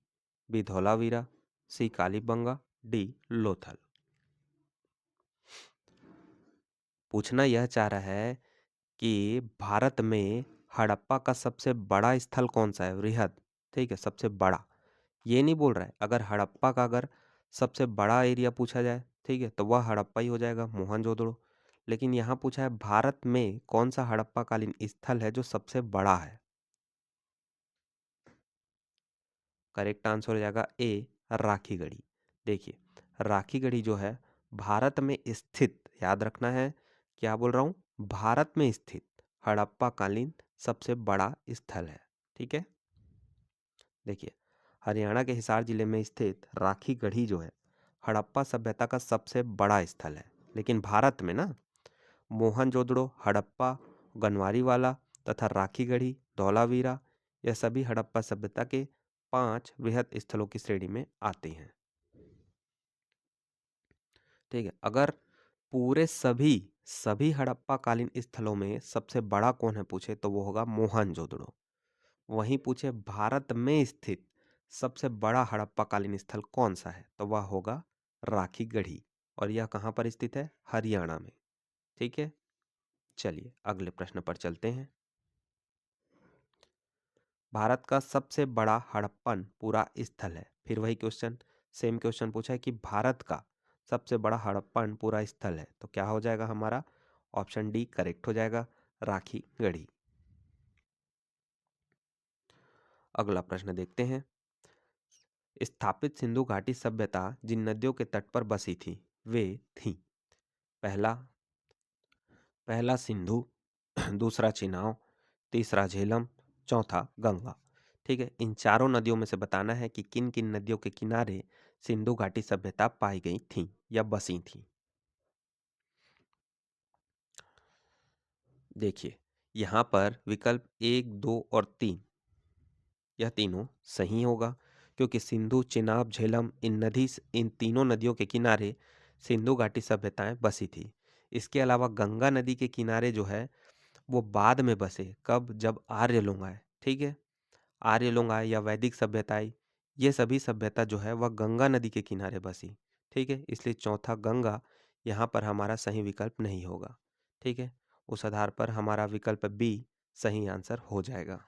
बी धौलावीरा, सी कालीबंगा, डी लोथल। पूछना यह चाह रहा है कि भारत में हड़प्पा का सबसे बड़ा स्थल कौन सा है, वृहद, ठीक है, सबसे बड़ा। ये नहीं बोल रहा है, अगर हड़प्पा का अगर सबसे बड़ा एरिया पूछा जाए, ठीक है, तो वह हड़प्पा ही हो जाएगा, मोहनजोदड़ो। लेकिन यहाँ पूछा है भारत में कौन सा हड़प्पा कालीन स्थल है जो सबसे बड़ा है। करेक्ट आंसर हो जाएगा ए, राखीगढ़ी। देखिए, राखीगढ़ी जो है भारत में स्थित, याद रखना है, क्या बोल रहा हूँ, भारत में स्थित हड़प्पा कालीन सबसे बड़ा स्थल है। ठीक है, देखिए, हरियाणा के हिसार जिले में स्थित राखीगढ़ी जो है हड़प्पा सभ्यता का सबसे बड़ा स्थल है। लेकिन भारत में ना मोहनजोदड़ो, हड़प्पा, गनवारीवाला तथा राखीगढ़ी, धौलावीरा, यह सभी हड़प्पा सभ्यता के 5 वृहद स्थलों की श्रेणी में आते हैं। ठीक है, अगर पूरे सभी सभी हड़प्पा कालीन स्थलों में सबसे बड़ा कौन है पूछे तो वो होगा मोहनजोदड़ो। वहीं पूछे भारत में स्थित सबसे बड़ा हड़प्पा कालीन स्थल कौन सा है तो वह होगा राखीगढ़ी, और यह कहाँ पर स्थित है, हरियाणा में। ठीक है, चलिए अगले प्रश्न पर चलते हैं। भारत का सबसे बड़ा हड़प्पन पूरा स्थल है, फिर वही क्वेश्चन, सेम क्वेश्चन पूछा है कि भारत का सबसे बड़ा हड़प्पन पूरा स्थल है, तो क्या हो जाएगा हमारा, ऑप्शन डी करेक्ट हो जाएगा, राखीगढ़ी। अगला प्रश्न देखते हैं। स्थापित सिंधु घाटी सभ्यता जिन नदियों के तट पर बसी थी वे थी, पहला पहला सिंधु, दूसरा चिनाव, तीसरा झेलम, चौथा गंगा। ठीक है, इन चारों नदियों में से बताना है कि किन किन नदियों के किनारे सिंधु घाटी सभ्यता पाई गई थी या बसी थी। देखिए, यहाँ पर विकल्प 1, 2 और 3, यह तीनों सही होगा, क्योंकि सिंधु, चिनाब, झेलम, इन तीनों नदियों के किनारे सिंधु घाटी सभ्यताएं बसी थी। इसके अलावा गंगा नदी के किनारे जो है वो बाद में बसे, कब, जब आर्य लोग आए। ठीक है, आर्य लोग आए या वैदिक सभ्यता आई, ये सभी सभ्यता जो है वह गंगा नदी के किनारे बसी। ठीक है, इसलिए चौथा गंगा यहाँ पर हमारा सही विकल्प नहीं होगा। ठीक है, उस आधार पर हमारा विकल्प बी सही आंसर हो जाएगा।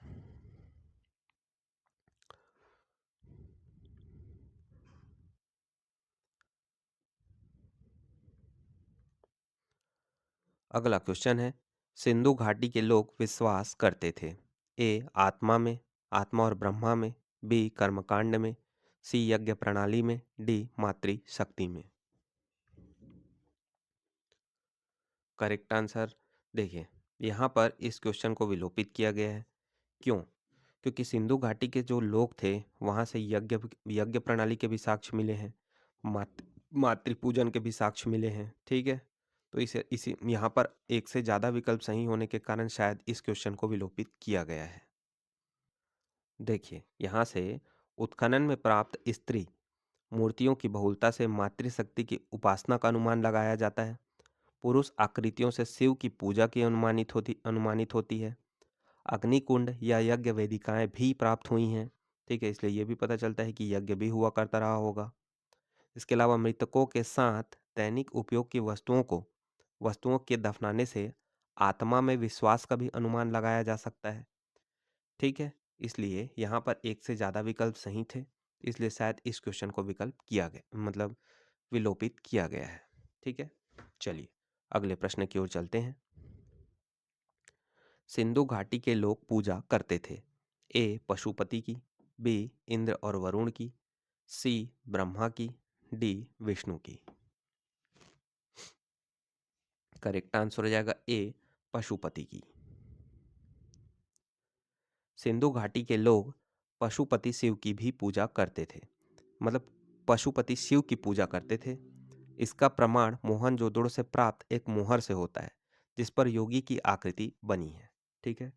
अगला क्वेश्चन है, सिंधु घाटी के लोग विश्वास करते थे, ए आत्मा में, आत्मा और ब्रह्मा में, बी कर्मकांड में, सी यज्ञ प्रणाली में, डी मातृ शक्ति में। करेक्ट आंसर, देखिए, यहाँ पर इस क्वेश्चन को विलोपित किया गया है। क्यों? क्योंकि सिंधु घाटी के जो लोग थे वहाँ से यज्ञ यज्ञ प्रणाली के भी साक्ष्य मिले हैं, मातृ पूजन के भी साक्ष्य मिले हैं। ठीक है, तो इसी यहाँ पर एक से ज़्यादा विकल्प सही होने के कारण शायद इस क्वेश्चन को विलोपित किया गया है। देखिए, यहाँ से उत्खनन में प्राप्त स्त्री मूर्तियों की बहुलता से मातृशक्ति की उपासना का अनुमान लगाया जाता है। पुरुष आकृतियों से शिव की पूजा की अनुमानित होती है। अग्निकुंड या यज्ञ वेदिकाएं भी प्राप्त हुई हैं। ठीक है, इसलिए ये भी पता चलता है कि यज्ञ भी हुआ करता रहा होगा। इसके अलावा मृतकों के साथ दैनिक उपयोग की वस्तुओं के दफनाने से आत्मा में विश्वास का भी अनुमान लगाया जा सकता है। ठीक है, इसलिए यहाँ पर एक से ज़्यादा विकल्प सही थे, इसलिए शायद इस क्वेश्चन को विकल्प किया गया, मतलब विलोपित किया गया है। ठीक है, चलिए अगले प्रश्न की ओर चलते हैं। सिंधु घाटी के लोग पूजा करते थे, ए पशुपति की, बी इंद्र और वरुण की, सी ब्रह्मा की, डी विष्णु की। करेक्ट आंसर हो जाएगा ए पशुपति की। सिंधु घाटी के लोग पशुपति शिव की भी पूजा करते थे, मतलब पशुपति शिव की पूजा करते थे। इसका प्रमाण मोहनजोदड़ो से प्राप्त एक मोहर से होता है जिस पर योगी की आकृति बनी है। ठीक है,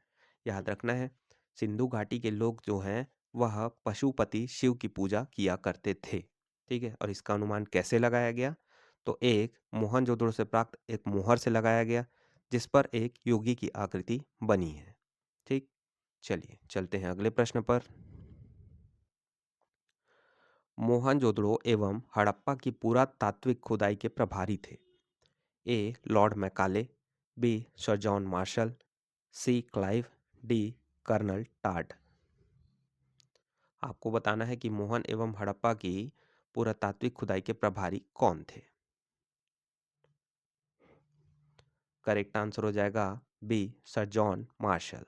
याद रखना है, सिंधु घाटी के लोग जो हैं वह पशुपति शिव की पूजा किया करते थे। ठीक है, और इसका अनुमान कैसे लगाया गया, तो एक मोहनजोदड़ो से प्राप्त एक मोहर से लगाया गया जिस पर एक योगी की आकृति बनी है। ठीक, चलिए चलते हैं अगले प्रश्न पर। मोहनजोदड़ो एवं हड़प्पा की पुरातात्विक खुदाई के प्रभारी थे, A Lord Macaulay, B sir John Marshall, C Clive, D colonel Tod. आपको बताना है कि मोहन एवं हड़प्पा की पुरातात्विक खुदाई के प्रभारी कौन थे। करेक्ट आंसर हो जाएगा बी सर जॉन मार्शल।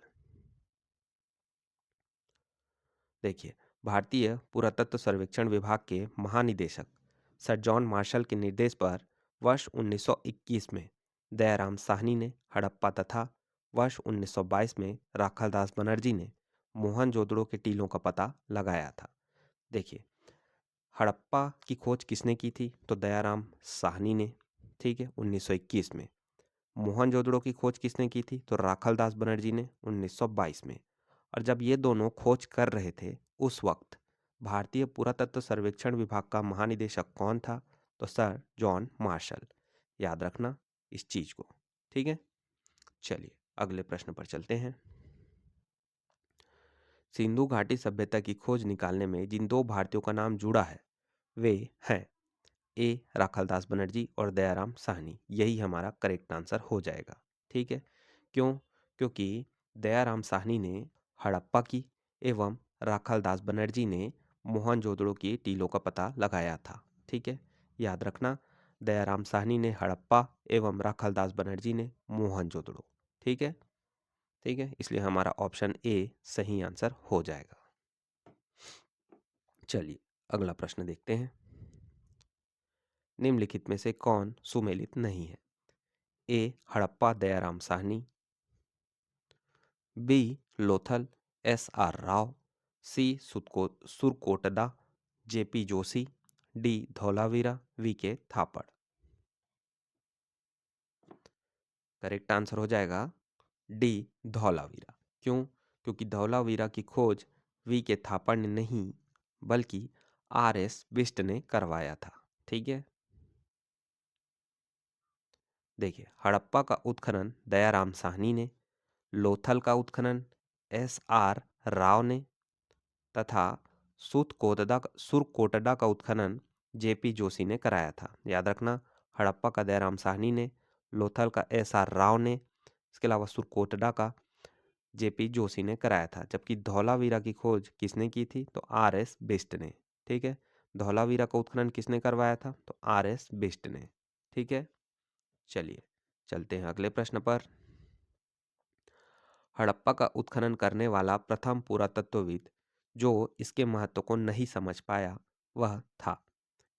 देखिए, भारतीय पुरातत्व सर्वेक्षण विभाग के महानिदेशक सर जॉन मार्शल के निर्देश पर वर्ष 1921 में दयाराम साहनी ने हड़प्पा तथा वर्ष 1922 में राखालदास बनर्जी ने मोहनजोदड़ो के टीलों का पता लगाया था। देखिए, हड़प्पा की खोज किसने की थी? तो दयाराम साहनी ने, ठीक है, 1921 में। मोहनजोदड़ो की खोज किसने की थी? तो राखालदास बनर्जी ने 1922 में। और जब ये दोनों खोज कर रहे थे उस वक्त भारतीय पुरातत्व सर्वेक्षण विभाग का महानिदेशक कौन था? तो सर जॉन मार्शल। याद रखना इस चीज को, ठीक है। चलिए अगले प्रश्न पर चलते हैं। सिंधु घाटी सभ्यता की खोज निकालने में जिन दो भारतीयों का नाम जुड़ा है वे हैं ए राखालदास बनर्जी और दयाराम साहनी। यही हमारा करेक्ट आंसर हो जाएगा, ठीक है। क्यों? क्योंकि दयाराम साहनी ने हड़प्पा की एवं राखालदास बनर्जी ने मोहनजोदड़ो की टीलों का पता लगाया था, ठीक है। याद रखना, दयाराम साहनी ने हड़प्पा एवं राखालदास बनर्जी ने मोहनजोदड़ो, ठीक है। ठीक है, इसलिए हमारा ऑप्शन ए सही आंसर हो जाएगा। चलिए अगला प्रश्न देखते हैं। निम्नलिखित में से कौन सुमेलित नहीं है? A Harappa Dayaram Sahni, B Lothal S R Rao, C Surkotada JP Joshi, D Dholavira V K Thapar. Correct answer हो जाएगा डी धौलावीरा। क्यों? क्योंकि धौलावीरा की खोज वी के थापड़ ने नहीं बल्कि आर एस बिष्ट ने करवाया था, ठीक है। देखिए, हड़प्पा का उत्खनन दयाराम साहनी ने, लोथल का उत्खनन एस आर राव ने तथा सुरकोटडा का उत्खनन जेपी जोशी ने कराया था। याद रखना, हड़प्पा का दयाराम साहनी ने, लोथल का एस आर राव ने, इसके अलावा सुरकोटडा का जेपी जोशी ने कराया था। जबकि धौलावीरा की खोज किसने की थी? तो आर एस बिष्ट ने, ठीक है। धौलावीरा का उत्खनन किसने करवाया था? तो आर एस बिष्ट ने, ठीक है। चलिए चलते हैं अगले प्रश्न पर। हड़प्पा का उत्खनन करने वाला प्रथम पुरातत्वविद जो इसके महत्व को नहीं समझ पाया वह था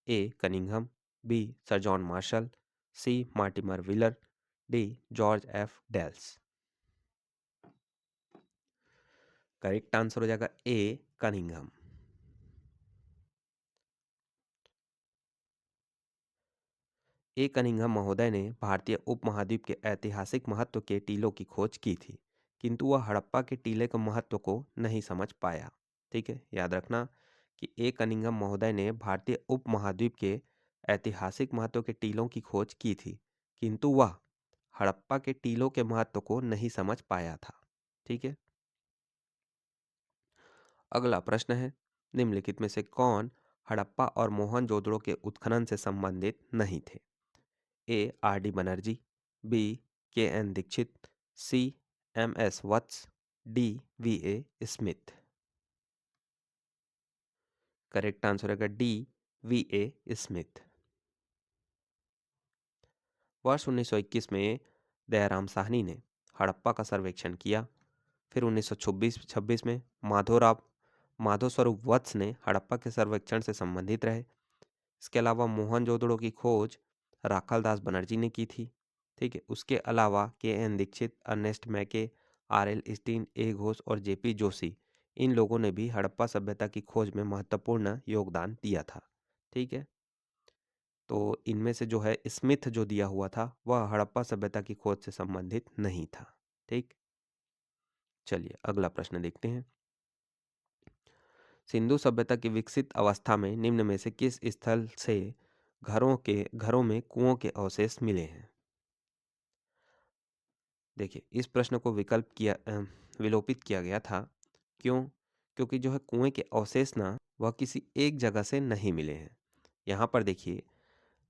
A Cunningham, B sir John Marshall, C Mortimer Wheeler, D George F Dales. Correct answer हो जाएगा ए कनिंघम। ए कनिंघम महोदय ने भारतीय उपमहाद्वीप के ऐतिहासिक महत्व के टीलों की खोज की थी, किंतु वह हड़प्पा के टीले के महत्व को नहीं समझ पाया, ठीक है। याद रखना कि ए कनिंघम महोदय ने भारतीय उपमहाद्वीप के ऐतिहासिक महत्व के टीलों की खोज की थी, किंतु वह हड़प्पा के टीलों के महत्व को नहीं समझ पाया था, ठीक है। अगला प्रश्न है, निम्नलिखित में से कौन हड़प्पा और मोहनजोदड़ो के उत्खनन से संबंधित नहीं थे? A R D Banerjee, B K N Dikshit, C M S Vats, D V A Smith. Correct answer रहेगा डी वी ए स्मिथ। वर्ष 1921 में दयाराम साहनी ने हड़प्पा का सर्वेक्षण किया। फिर 1926 में माधो स्वरूप वत्स ने हड़प्पा के सर्वेक्षण से संबंधित रहे। इसके अलावा मोहनजोदड़ो की खोज राखालदास बनर्जी ने की थी, ठीक है। उसके अलावा के एन दीक्षित, अर्नेस्ट मैके, आर एल स्टीन, ए घोष और जेपी जोशी, इन लोगों ने भी हड़प्पा सभ्यता की खोज में महत्वपूर्ण योगदान दिया था, ठीक है। तो इनमें से जो है स्मिथ जो दिया हुआ था वह हड़प्पा सभ्यता की खोज से संबंधित नहीं था, ठीक। चलिए अगला प्रश्न देखते हैं। सिंधु सभ्यता की विकसित अवस्था में निम्न में से किस स्थल से घरों में कुओं के अवशेष मिले हैं? देखिए, इस प्रश्न को विलोपित किया गया था। क्यों? क्योंकि जो है कुएं के अवशेष ना वह किसी एक जगह से नहीं मिले हैं। यहाँ पर देखिए,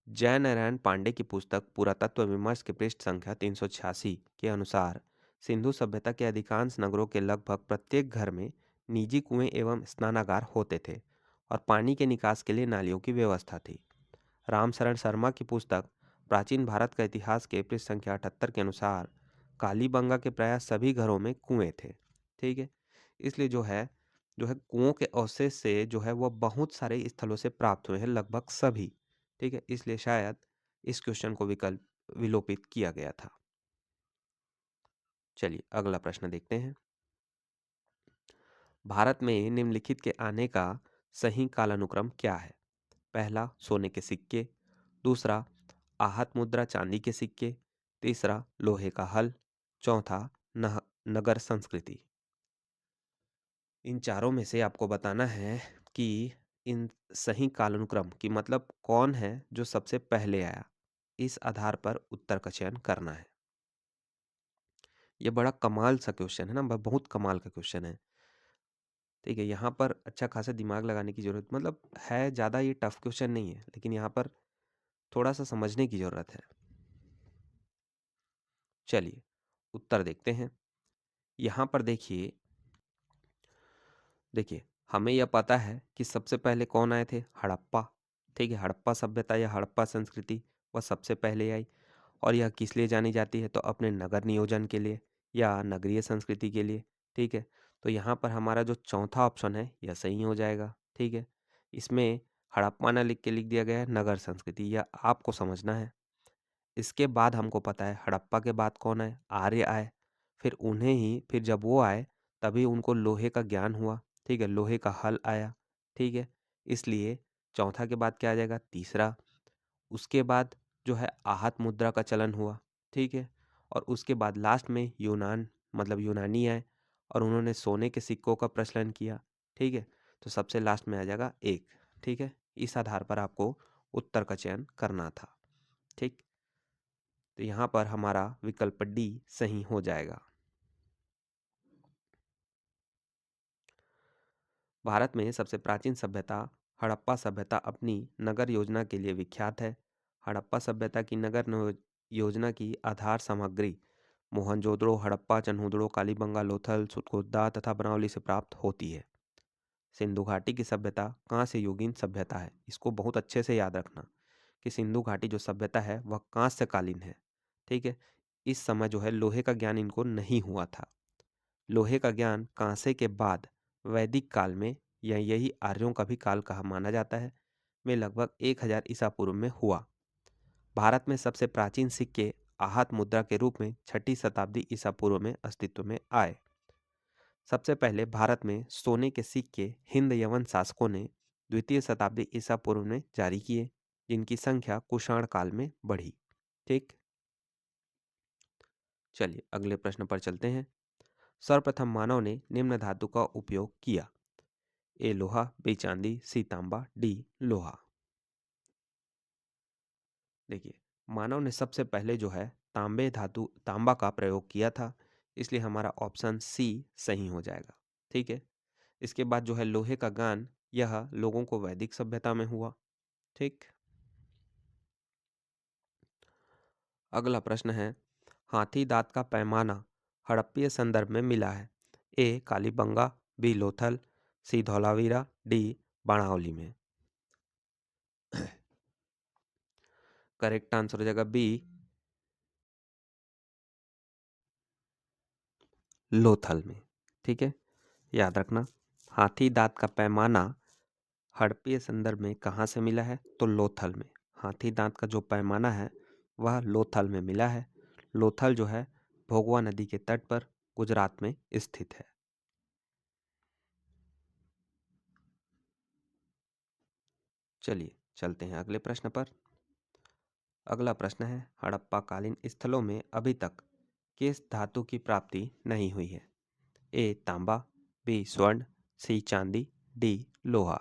जयनारायण पांडे की पुस्तक पुरातत्व विमर्श के पृष्ठ संख्या 386 के अनुसार सिंधु सभ्यता के अधिकांश नगरों के लगभग प्रत्येक घर में निजी कुएं एवं स्नानागार होते थे और पानी के निकास के लिए नालियों की व्यवस्था थी। रामशरण शर्मा की पुस्तक प्राचीन भारत का इतिहास के पृष्ठ संख्या 78 के अनुसार कालीबंगा के प्राय सभी घरों में कुएं थे। ठीक है, इसलिए जो है कुओं के अवशेष से जो है वह बहुत सारे स्थलों से प्राप्त हुए हैं, लगभग सभी। ठीक है, इसलिए शायद इस क्वेश्चन को विकल्प विलोपित किया गया था। चलिए अगला प्रश्न देखते हैं। भारत में निम्नलिखित के आने का सही कालानुक्रम क्या है? पहला सोने के सिक्के, दूसरा आहत मुद्रा चांदी के सिक्के, तीसरा लोहे का हल, चौथा नगर संस्कृति। इन चारों में से आपको बताना है कि इन सही कालानुक्रम की मतलब कौन है जो सबसे पहले आया। इस आधार पर उत्तर का चयन करना है। ये बड़ा कमाल सा क्वेश्चन है ना, बहुत कमाल का क्वेश्चन है। ठीक है, यहाँ पर अच्छा खासा दिमाग लगाने की जरूरत मतलब है, ज़्यादा ये टफ क्वेश्चन नहीं है, लेकिन यहाँ पर थोड़ा सा समझने की जरूरत है। चलिए उत्तर देखते हैं। यहाँ पर देखिए देखिए हमें यह पता है कि सबसे पहले कौन आए थे, हड़प्पा। ठीक है, हड़प्पा सभ्यता या हड़प्पा संस्कृति वह सबसे पहले आई। और यह किस लिए जानी जाती है, तो अपने नगर नियोजन के लिए या नगरीय संस्कृति के लिए। ठीक है, तो यहाँ पर हमारा जो चौथा ऑप्शन है यह सही हो जाएगा। ठीक है, इसमें हड़प्पा ना लिख दिया गया है, नगर संस्कृति, यह आपको समझना है। इसके बाद हमको पता है हड़प्पा के बाद कौन आए, आर्य आए। फिर जब वो आए तभी उनको लोहे का ज्ञान हुआ। ठीक है, लोहे का हल आया। ठीक है, इसलिए चौथा के बाद क्या आ जाएगा, तीसरा। उसके बाद जो है आहत मुद्रा का चलन हुआ। ठीक है, और उसके बाद लास्ट में यूनानी आए और उन्होंने सोने के सिक्कों का प्रचलन किया। ठीक है, तो सबसे लास्ट में आ जाएगा एक। ठीक है, इस आधार पर आपको उत्तर का चयन करना था। ठीक, तो यहाँ पर हमारा विकल्प डी सही हो जाएगा। भारत में सबसे प्राचीन सभ्यता हड़प्पा सभ्यता अपनी नगर योजना के लिए विख्यात है। हड़प्पा सभ्यता की योजना की आधार सामग्री मोहनजोदड़ो, हड़प्पा, चन्हुदड़ो, कालीबंगा, लोथल, सुतकोदा तथा बनावली से प्राप्त होती है। सिंधु घाटी की सभ्यता कांस्य युगीन सभ्यता है। इसको बहुत अच्छे से याद रखना कि सिंधु घाटी जो सभ्यता है वह कांस्यकालीन है। ठीक है, इस समय जो है लोहे का ज्ञान इनको नहीं हुआ था। लोहे का ज्ञान कांसे के बाद वैदिक काल में या यही आर्यों का भी काल कहा माना जाता है में लगभग 1000 ईसा पूर्व में हुआ। भारत में सबसे प्राचीन सिक्के आहत मुद्रा के रूप में 6ठी शताब्दी ईसा पूर्व में अस्तित्व में आए। सबसे पहले भारत में सोने के सिक्के हिंद यवन शासकों ने 2वीं शताब्दी ईसा पूर्व में जारी किए, जिनकी संख्या कुषाण काल में बढ़ी। ठीक, चलिए अगले प्रश्न पर चलते हैं। सर्वप्रथम मानव ने निम्न धातु का उपयोग किया। ए लोहा, बी चांदी, सी तांबा, डी लोहा। देखिए मानव ने सबसे पहले जो है तांबा का प्रयोग किया था, इसलिए हमारा ऑप्शन सी सही हो जाएगा। ठीक है, इसके बाद जो है लोहे का ज्ञान यह लोगों को वैदिक सभ्यता में हुआ। ठीक, अगला प्रश्न है हाथी दांत का पैमाना हड़प्पीय संदर्भ में मिला है। A Kalibangan, B Lothal, C Dholavira, D Benaulim में। करेक्ट आंसर हो जाएगा बी लोथल में। ठीक है, याद रखना हाथी दांत का पैमाना हड़प्पीय संदर्भ में कहाँ से मिला है, तो लोथल में। हाथी दांत का जो पैमाना है वह लोथल में मिला है। लोथल जो है भोगवा नदी के तट पर गुजरात में स्थित है। चलिए चलते हैं अगले प्रश्न पर। अगला प्रश्न है हड़प्पा कालीन स्थलों में अभी तक किस धातु की प्राप्ति नहीं हुई है। ए तांबा, बी स्वर्ण, सी चांदी, डी लोहा।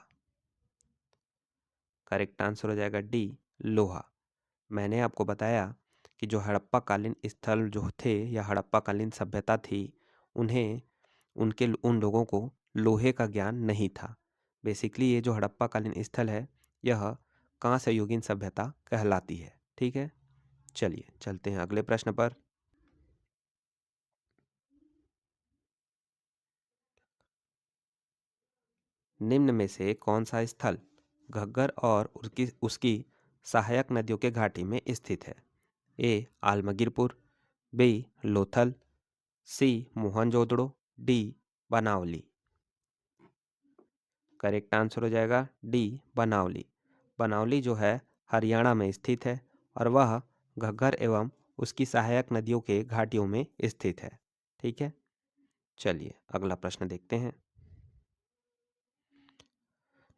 करेक्ट आंसर हो जाएगा डी लोहा। मैंने आपको बताया कि जो हड़प्पा कालीन स्थल जो थे या हड़प्पा कालीन सभ्यता थी, उन्हें उन लोगों को लोहे का ज्ञान नहीं था। बेसिकली ये जो हड़प्पा कालीन स्थल है यह कांस्ययुगीन सभ्यता कहलाती है। ठीक है, चलिए चलते हैं अगले प्रश्न पर। निम्न में से कौन सा स्थल घग्गर और उसकी उसकी सहायक नदियों के घाटी में स्थित है? A Alamgirpur, B Lothal, C Mohenjodaro, D Banawali. Correct answer हो जाएगा डी बनावली। बनावली जो है हरियाणा में स्थित है और वह घग्गर एवं उसकी सहायक नदियों के घाटियों में स्थित है। ठीक है, चलिए अगला प्रश्न देखते हैं।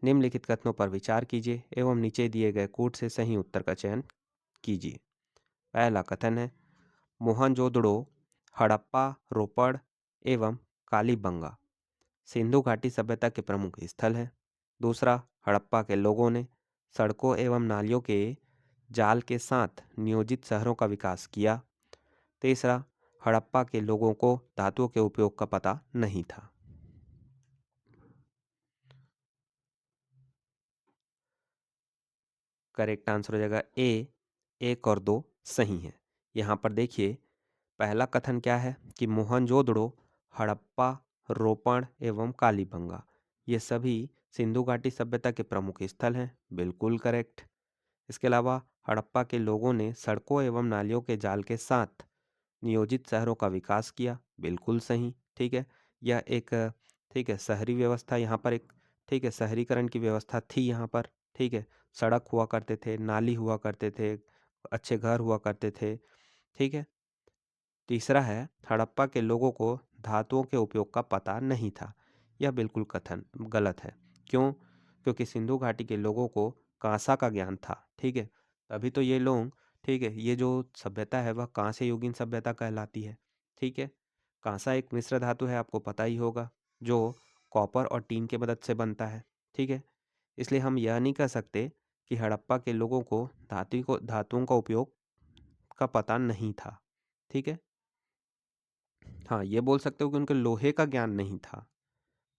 निम्नलिखित कथनों पर विचार कीजिए एवं नीचे दिए गए कूट से सही उत्तर का चयन कीजिए। पहला कथन है मोहनजोदड़ो, हड़प्पा, रोपड़ एवं कालीबंगा सिंधु घाटी सभ्यता के प्रमुख स्थल हैं। दूसरा, हड़प्पा के लोगों ने सड़कों एवं नालियों के जाल के साथ नियोजित शहरों का विकास किया। तीसरा, हड़प्पा के लोगों को धातुओं के उपयोग का पता नहीं था। करेक्ट आंसर हो जाएगा ए, 1 और 2 सही है। यहाँ पर देखिए पहला कथन क्या है कि मोहनजोदड़ो, हड़प्पा, रोपड़ एवं कालीबंगा ये सभी सिंधु घाटी सभ्यता के प्रमुख स्थल हैं। बिल्कुल करेक्ट। इसके अलावा हड़प्पा के लोगों ने सड़कों एवं नालियों के जाल के साथ नियोजित शहरों का विकास किया। बिल्कुल सही। ठीक है, यह एक ठीक है शहरी व्यवस्था यहाँ पर एक ठीक है शहरीकरण की व्यवस्था थी यहाँ पर। ठीक है, सड़क हुआ करते थे, नाली हुआ करते थे, अच्छे घर हुआ करते थे। ठीक है, तीसरा है हड़प्पा के लोगों को धातुओं के उपयोग का पता नहीं था। यह बिल्कुल कथन गलत है। क्यों? क्योंकि सिंधु घाटी के लोगों को कांसा का ज्ञान था। ठीक है, तभी तो ये लोग ठीक है ये जो सभ्यता है वह कांस्य युगीन सभ्यता कहलाती है। ठीक है, कांसा एक मिश्र धातु है, आपको पता ही होगा, जो कॉपर और टीन के मदद से बनता है। ठीक है, इसलिए हम यह नहीं कह सकते कि हड़प्पा के लोगों को धातुओं का उपयोग का पता नहीं था। ठीक है, हाँ ये बोल सकते हो कि उनके लोहे का ज्ञान नहीं था।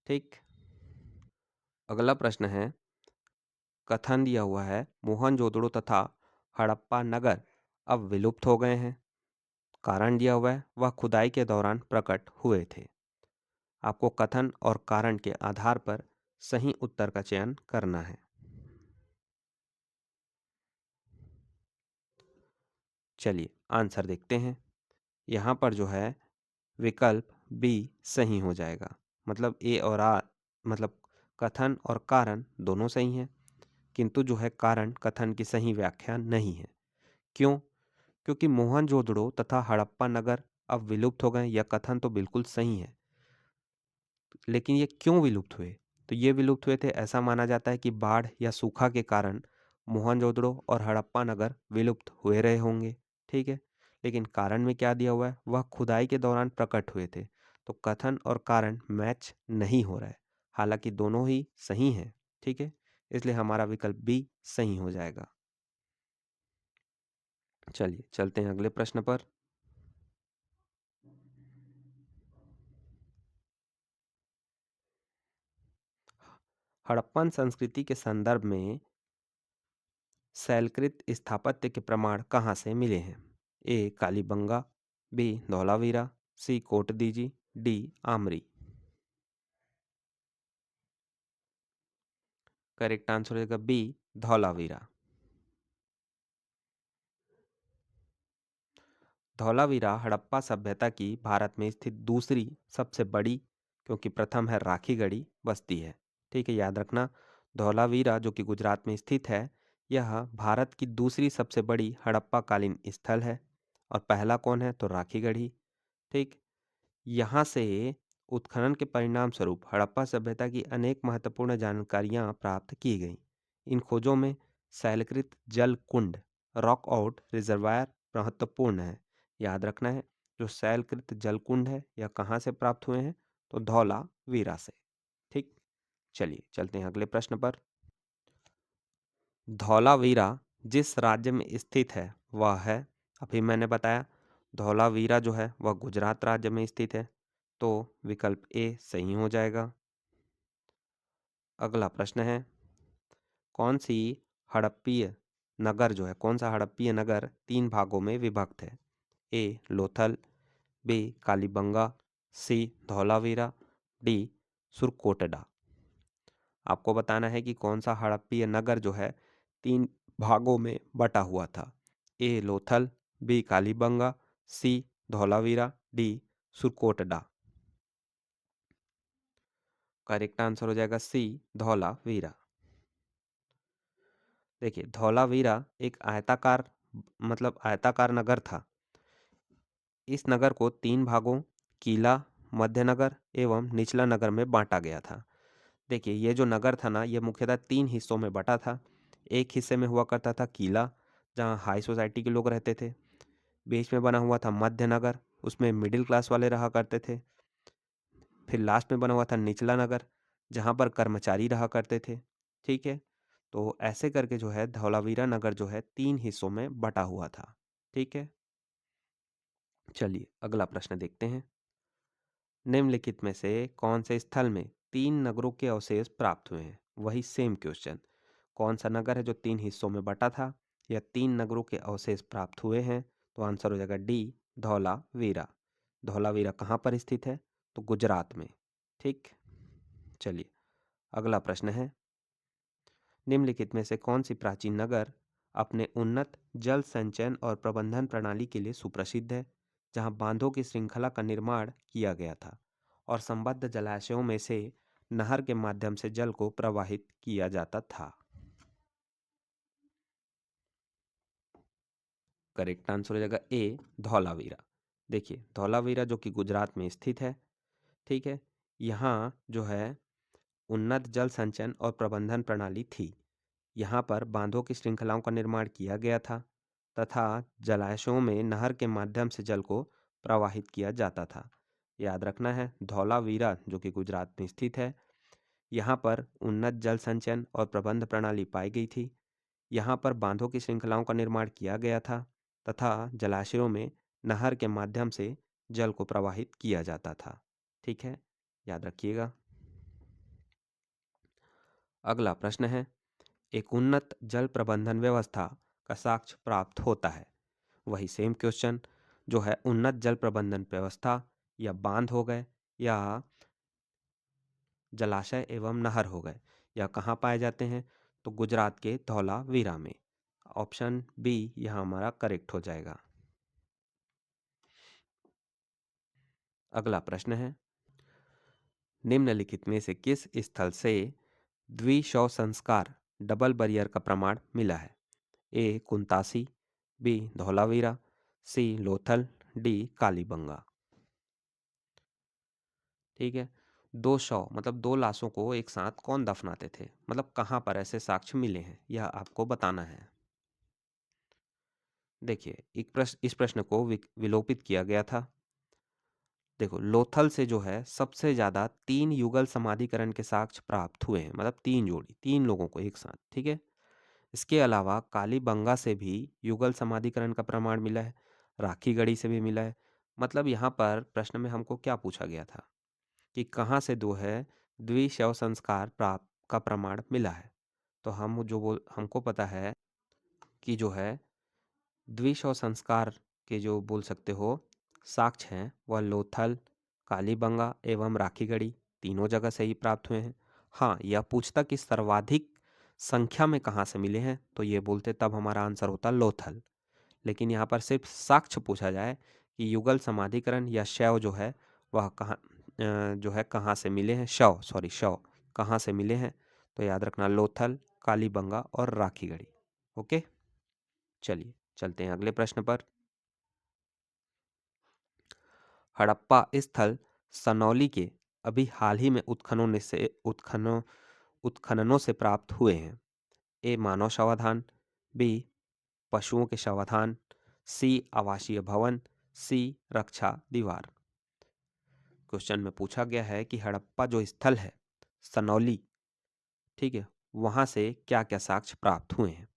ठीक, अगला प्रश्न है कथन दिया हुआ है मोहनजोदड़ो तथा हड़प्पा नगर अब विलुप्त हो गए हैं। कारण दिया हुआ है वह खुदाई के दौरान प्रकट हुए थे। आपको कथन और कारण के आधार पर सही उत्तर का चयन करना है। चलिए आंसर देखते हैं। यहाँ पर जो है विकल्प बी सही हो जाएगा। मतलब ए और आ मतलब कथन और कारण दोनों सही हैं, किंतु जो है कारण कथन की सही व्याख्या नहीं है। क्यों? क्योंकि मोहनजोदड़ो तथा हड़प्पा नगर अब विलुप्त हो गए, यह कथन तो बिल्कुल सही है, लेकिन ये क्यों विलुप्त हुए? तो ये विलुप्त हुए थे ऐसा माना जाता है कि बाढ़ या सूखा के कारण मोहनजोदड़ो और हड़प्पा नगर विलुप्त हुए रहे होंगे। ठीक है, लेकिन कारण में क्या दिया हुआ है वह खुदाई के दौरान प्रकट हुए थे, तो कथन और कारण मैच नहीं हो रहा है, हालांकि दोनों ही सही हैं। ठीक है, इसलिए हमारा विकल्प बी सही हो जाएगा। चलिए चलते हैं अगले प्रश्न पर। हड़प्पन संस्कृति के संदर्भ में शैलकृत स्थापत्य के प्रमाण कहाँ से मिले हैं? A Kalibangan, B Dholavira, C Kotdiji, D Amri. Correct answer होगा बी धौलावीरा। धौलावीरा हड़प्पा सभ्यता की भारत में स्थित दूसरी सबसे बड़ी, क्योंकि प्रथम है राखीगढ़ी बस्ती है। ठीक है, याद रखना धौलावीरा जो कि गुजरात में स्थित है यह भारत की दूसरी सबसे बड़ी हड़प्पा कालीन स्थल है। और पहला कौन है? तो राखीगढ़ी। ठीक, यहाँ से उत्खनन के परिणाम स्वरूप हड़प्पा सभ्यता की अनेक महत्वपूर्ण जानकारियाँ प्राप्त की गईं। इन खोजों में शैलकृत जल कुंड रॉक आउट रिजर्वायर महत्वपूर्ण है। याद रखना है जो शैलकृत जल कुंड है यह कहाँ से प्राप्त हुए हैं? तो धौला वीरा से। ठीक, चलिए चलते हैं अगले प्रश्न पर। धौलावीरा जिस राज्य में स्थित है वह है, अभी मैंने बताया धौलावीरा जो है वह गुजरात राज्य में स्थित है, तो विकल्प ए सही हो जाएगा। अगला प्रश्न है कौन सी हड़प्पीय नगर जो है, कौन सा हड़प्पीय नगर 3 भागों में विभक्त है? ए लोथल, बी कालीबंगा, सी धौलावीरा, डी सुरकोटडा। आपको बताना है कि कौन सा हड़प्पीय नगर जो है 3 भागों में बटा हुआ था। ए लोथल, बी कालीबंगा, सी Dholavira, D Surkotada. Correct answer हो जाएगा सी धौलावीरा। देखिए धौलावीरा एक आयताकार नगर था। इस नगर को 3 भागों किला, मध्य नगर एवं निचला नगर में बांटा गया था। देखिए ये जो नगर था ना, ये मुख्यतः 3 हिस्सों में बटा था। एक हिस्से में हुआ करता था किला, जहाँ हाई सोसाइटी के लोग रहते थे। बीच में बना हुआ था मध्य नगर, उसमें मिडिल क्लास वाले रहा करते थे। फिर लास्ट में बना हुआ था निचला नगर, जहाँ पर कर्मचारी रहा करते थे। ठीक है, तो ऐसे करके जो है धौलावीरा नगर जो है 3 हिस्सों में बटा हुआ था। ठीक है, चलिए अगला प्रश्न देखते हैं। निम्नलिखित में से कौन से स्थल में 3 नगरों के अवशेष प्राप्त हुए हैं? वही सेम क्वेश्चन, कौन सा नगर है जो 3 हिस्सों में बटा था या 3 नगरों के अवशेष प्राप्त हुए हैं? तो आंसर हो जाएगा डी धौलावीरा। धौलावीरा कहाँ पर स्थित है? तो गुजरात में। ठीक, चलिए अगला प्रश्न है। निम्नलिखित में से कौन सी प्राचीन नगर अपने उन्नत जल संचयन और प्रबंधन प्रणाली के लिए सुप्रसिद्ध है, जहां बांधों की श्रृंखला का निर्माण किया गया था और संबद्ध जलाशयों में से नहर के माध्यम से जल को प्रवाहित किया जाता था? करेक्ट आंसर हो जाएगा ए धौलावीरा। देखिए धौलावीरा जो कि गुजरात में स्थित है। ठीक है, यहाँ जो है उन्नत जल संचयन और प्रबंधन प्रणाली थी। यहाँ पर बांधों की श्रृंखलाओं का निर्माण किया गया था तथा जलाशयों में नहर के माध्यम से जल को प्रवाहित किया जाता था। याद रखना है धौलावीरा जो कि गुजरात में स्थित है, यहाँ पर उन्नत जल संचयन और प्रबंध प्रणाली पाई गई थी। यहाँ पर बांधों की श्रृंखलाओं का निर्माण किया गया था तथा जलाशयों में नहर के माध्यम से जल को प्रवाहित किया जाता था। ठीक है, याद रखिएगा। अगला प्रश्न है, एक उन्नत जल प्रबंधन व्यवस्था का साक्ष्य प्राप्त होता है? वही सेम क्वेश्चन जो है उन्नत जल प्रबंधन व्यवस्था या बांध हो गए या जलाशय एवं नहर हो गए, या कहाँ पाए जाते हैं? तो गुजरात के धौलावीरा में। ऑप्शन बी यहाँ हमारा करेक्ट हो जाएगा। अगला प्रश्न है, निम्नलिखित में से किस स्थल से द्विशव संस्कार डबल बरियर का प्रमाण मिला है? ए कुंतासी, बी धौलावीरा, सी लोथल, डी कालीबंगा। ठीक है, 2 शव मतलब 2 लाशों को एक साथ कौन दफनाते थे, मतलब कहाँ पर ऐसे साक्ष्य मिले हैं, यह आपको बताना है। देखिए इस प्रश्न को विलोपित किया गया था। देखो लोथल से जो है सबसे ज्यादा 3 युगल समाधिकरण के साक्ष्य प्राप्त हुए हैं, मतलब 3 जोड़ी, 3 लोगों को एक साथ। ठीक है, इसके अलावा कालीबंगा से भी युगल समाधिकरण का प्रमाण मिला है, राखीगढ़ी से भी मिला है। मतलब यहाँ पर प्रश्न में हमको क्या पूछा गया था कि कहाँ से दो है द्विशव संस्कार प्राप्त का प्रमाण मिला है। तो हमको पता है कि जो है द्विशव संस्कार के जो बोल सकते हो साक्ष्य हैं वह लोथल, कालीबंगा एवं राखीगढ़ी तीनों जगह से ही प्राप्त हुए हैं। हाँ, यह पूछता कि सर्वाधिक संख्या में कहाँ से मिले हैं, तो ये बोलते तब हमारा आंसर होता लोथल। लेकिन यहाँ पर सिर्फ साक्ष्य पूछा जाए कि युगल समाधिकरण या शव जो है वह जो है कहाँ से मिले हैं, शव कहाँ से मिले हैं, तो याद रखना लोथल, कालीबंगा और राखीगढ़ी। ओके, चलिए चलते हैं अगले प्रश्न पर। हड़प्पा स्थल सनौली के अभी हाल ही में उत्खननों से प्राप्त हुए हैं। ए मानव शवाधान, बी पशुओं के शवाधान, सी आवासीय भवन, सी रक्षा दीवार। क्वेश्चन में पूछा गया है कि हड़प्पा जो स्थल है सनौली, ठीक है, वहां से क्या क्या साक्ष्य प्राप्त हुए हैं?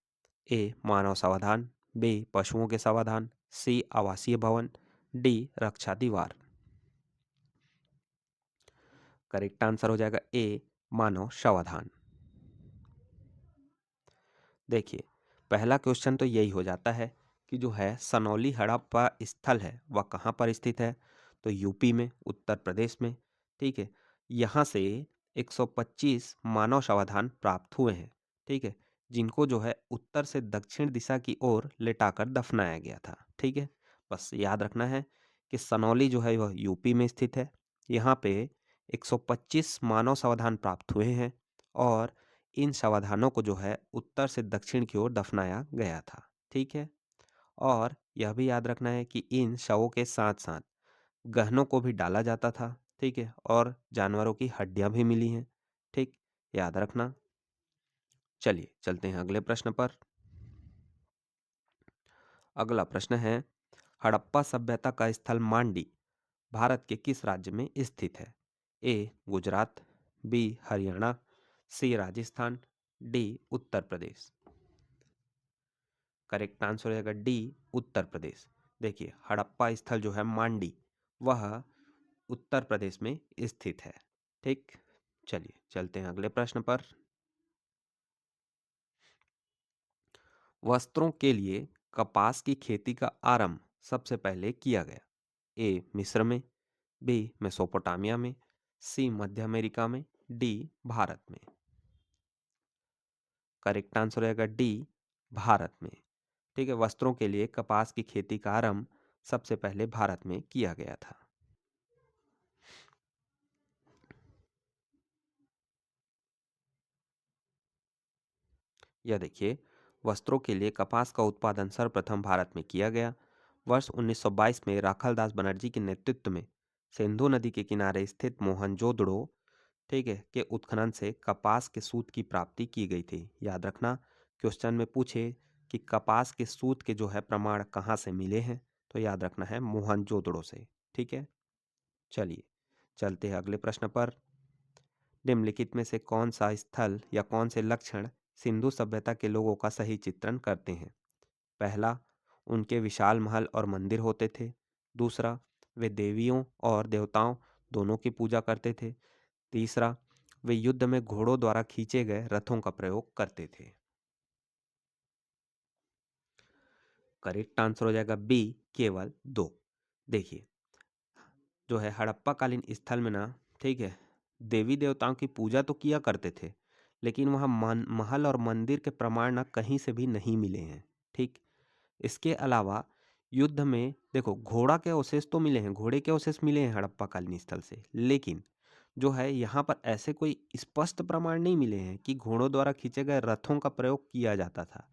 ए मानव समाधान, बी पशुओं के समाधान, सी आवासीय भवन, डी रक्षा दीवार। करेक्ट आंसर हो जाएगा ए मानव समाधान। देखिए, पहला क्वेश्चन तो यही हो जाता है कि जो है सनौली हड़प्पा स्थल है वह कहाँ पर स्थित है। तो यूपी में, उत्तर प्रदेश में। ठीक है, यहाँ से 125 मानव शवाधान प्राप्त हुए हैं। ठीक है, जिनको जो है उत्तर से दक्षिण दिशा की ओर लेटाकर दफनाया गया था। ठीक है, बस याद रखना है कि सनौली जो है वह यूपी में स्थित है। यहाँ पे 125 मानव शवाधान प्राप्त हुए हैं और इन शवाधानों को जो है उत्तर से दक्षिण की ओर दफनाया गया था। ठीक है, और यह भी याद रखना है कि इन शवों के साथ साथ गहनों को भी डाला जाता था। ठीक है, और जानवरों की हड्डियां भी मिली हैं। ठीक, याद रखना। चलिए चलते हैं अगले प्रश्न पर। अगला प्रश्न है, हड़प्पा सभ्यता का स्थल मांडी भारत के किस राज्य में स्थित है। ए गुजरात, बी हरियाणा, सी Rajasthan, D Uttar Pradesh. Correct answer हो जाएगा डी उत्तर प्रदेश। देखिए, हड़प्पा स्थल जो है मांडी वह उत्तर प्रदेश में स्थित है। ठीक, चलिए चलते हैं अगले प्रश्न पर। वस्त्रों के लिए कपास की खेती का आरंभ सबसे पहले किया गया। ए मिस्र में, बी मेसोपोटामिया में, सी मध्य अमेरिका में, डी भारत में। करेक्ट आंसर रहेगा डी भारत में। ठीक है, वस्त्रों के लिए कपास की खेती का आरंभ सबसे पहले भारत में किया गया था। यह देखिए, वस्त्रों के लिए कपास का उत्पादन सर्वप्रथम भारत में किया गया। वर्ष 1922 में राखालदास बनर्जी के नेतृत्व में सिंधु नदी के किनारे स्थित मोहनजोदड़ो, ठीक है, के उत्खनन से कपास के सूत की प्राप्ति की गई थी। याद रखना, क्वेश्चन में पूछे कि कपास के सूत के जो है प्रमाण कहाँ से मिले हैं, तो याद रखना है मोहनजोदड़ो से। ठीक है, चलिए चलते हैं अगले प्रश्न पर। निम्नलिखित में से कौन सा स्थल या कौन से लक्षण सिंधु सभ्यता के लोगों का सही चित्रण करते हैं। पहला, उनके विशाल महल और मंदिर होते थे। दूसरा, वे देवियों और देवताओं दोनों की पूजा करते थे। तीसरा, वे युद्ध में घोड़ों द्वारा खींचे गए रथों का प्रयोग करते थे। करेक्ट आंसर हो जाएगा बी केवल दो। देखिए, जो है हड़प्पा कालीन स्थल में ना, ठीक है, देवी देवताओं की पूजा तो किया करते थे, लेकिन वहाँ महल और मंदिर के प्रमाण ना कहीं से भी नहीं मिले हैं। ठीक, इसके अलावा युद्ध में देखो घोड़ा के अवशेष तो मिले हैं, घोड़े के अवशेष मिले हैं हड़प्पा कालीन स्थल से, लेकिन जो है यहाँ पर ऐसे कोई स्पष्ट प्रमाण नहीं मिले हैं कि घोड़ों द्वारा खींचे गए रथों का प्रयोग किया जाता था।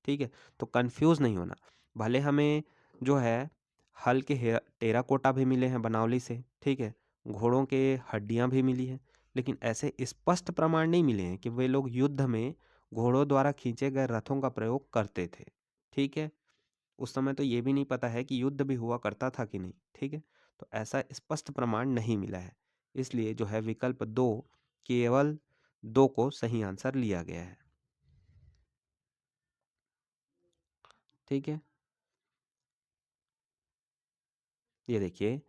ठीक है, तो कंफ्यूज नहीं होना। भले हमें जो है हल के टेराकोटा भी मिले हैं बनावली से, ठीक है, घोड़ों के हड्डियां भी मिली हैं, लेकिन ऐसे स्पष्ट प्रमाण नहीं मिले हैं कि वे लोग युद्ध में घोड़ों द्वारा खींचे गए रथों का प्रयोग करते थे। ठीक है, उस समय तो ये भी नहीं पता है कि युद्ध भी हुआ करता था कि नहीं। ठीक है, तो ऐसा स्पष्ट प्रमाण नहीं मिला है, इसलिए जो है विकल्प दो, केवल दो को सही आंसर लिया गया है। ठीक है, ये देखिए,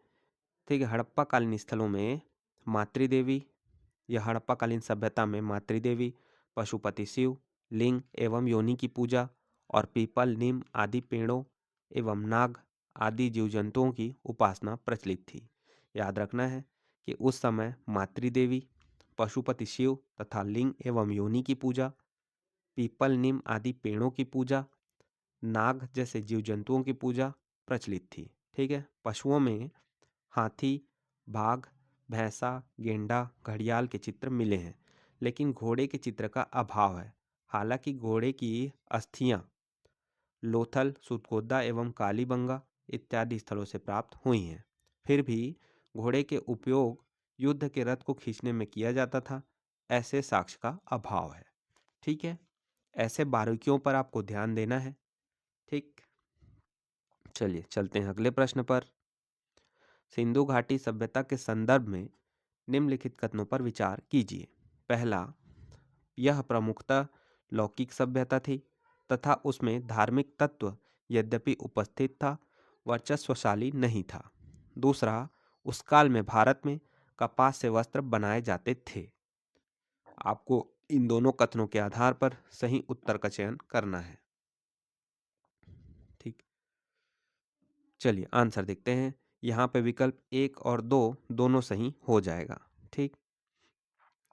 ठीक है, हड़प्पा कालीन स्थलों में मातृदेवी या हड़प्पा कालीन सभ्यता में मातृदेवी, पशुपति शिव, लिंग एवं योनि की पूजा और पीपल, नीम आदि पेड़ों एवं नाग आदि जीव जंतुओं की उपासना प्रचलित थी। याद रखना है कि उस समय मातृदेवी, पशुपति शिव तथा लिंग एवं योनि की पूजा, पीपल, नीम आदि पेड़ों की पूजा, नाग जैसे जीव जंतुओं की पूजा प्रचलित थी। ठीक है, पशुओं में हाथी, बाघ, भैंसा, गेंडा, घड़ियाल के चित्र मिले हैं, लेकिन घोड़े के चित्र का अभाव है। हालांकि घोड़े की अस्थियां लोथल, सुतकोदा एवं कालीबंगा इत्यादि स्थलों से प्राप्त हुई हैं। फिर भी घोड़े के उपयोग युद्ध के रथ को खींचने में किया जाता था, ऐसे साक्ष्य का अभाव है। ठीक है, ऐसे बारीकियों पर आपको ध्यान देना है। ठीक, चलिए चलते हैं अगले प्रश्न पर। सिंधु घाटी सभ्यता के संदर्भ में निम्नलिखित कथनों पर विचार कीजिए। पहला, यह प्रमुखतः लौकिक सभ्यता थी तथा उसमें धार्मिक तत्व यद्यपि उपस्थित था, वर्चस्वशाली नहीं था। दूसरा, उस काल में भारत में कपास से वस्त्र बनाए जाते थे। आपको इन दोनों कथनों के आधार पर सही उत्तर का चयन करना है। ठीक, चलिए आंसर देखते हैं। यहाँ पे विकल्प 1 और 2 दोनों सही हो जाएगा। ठीक,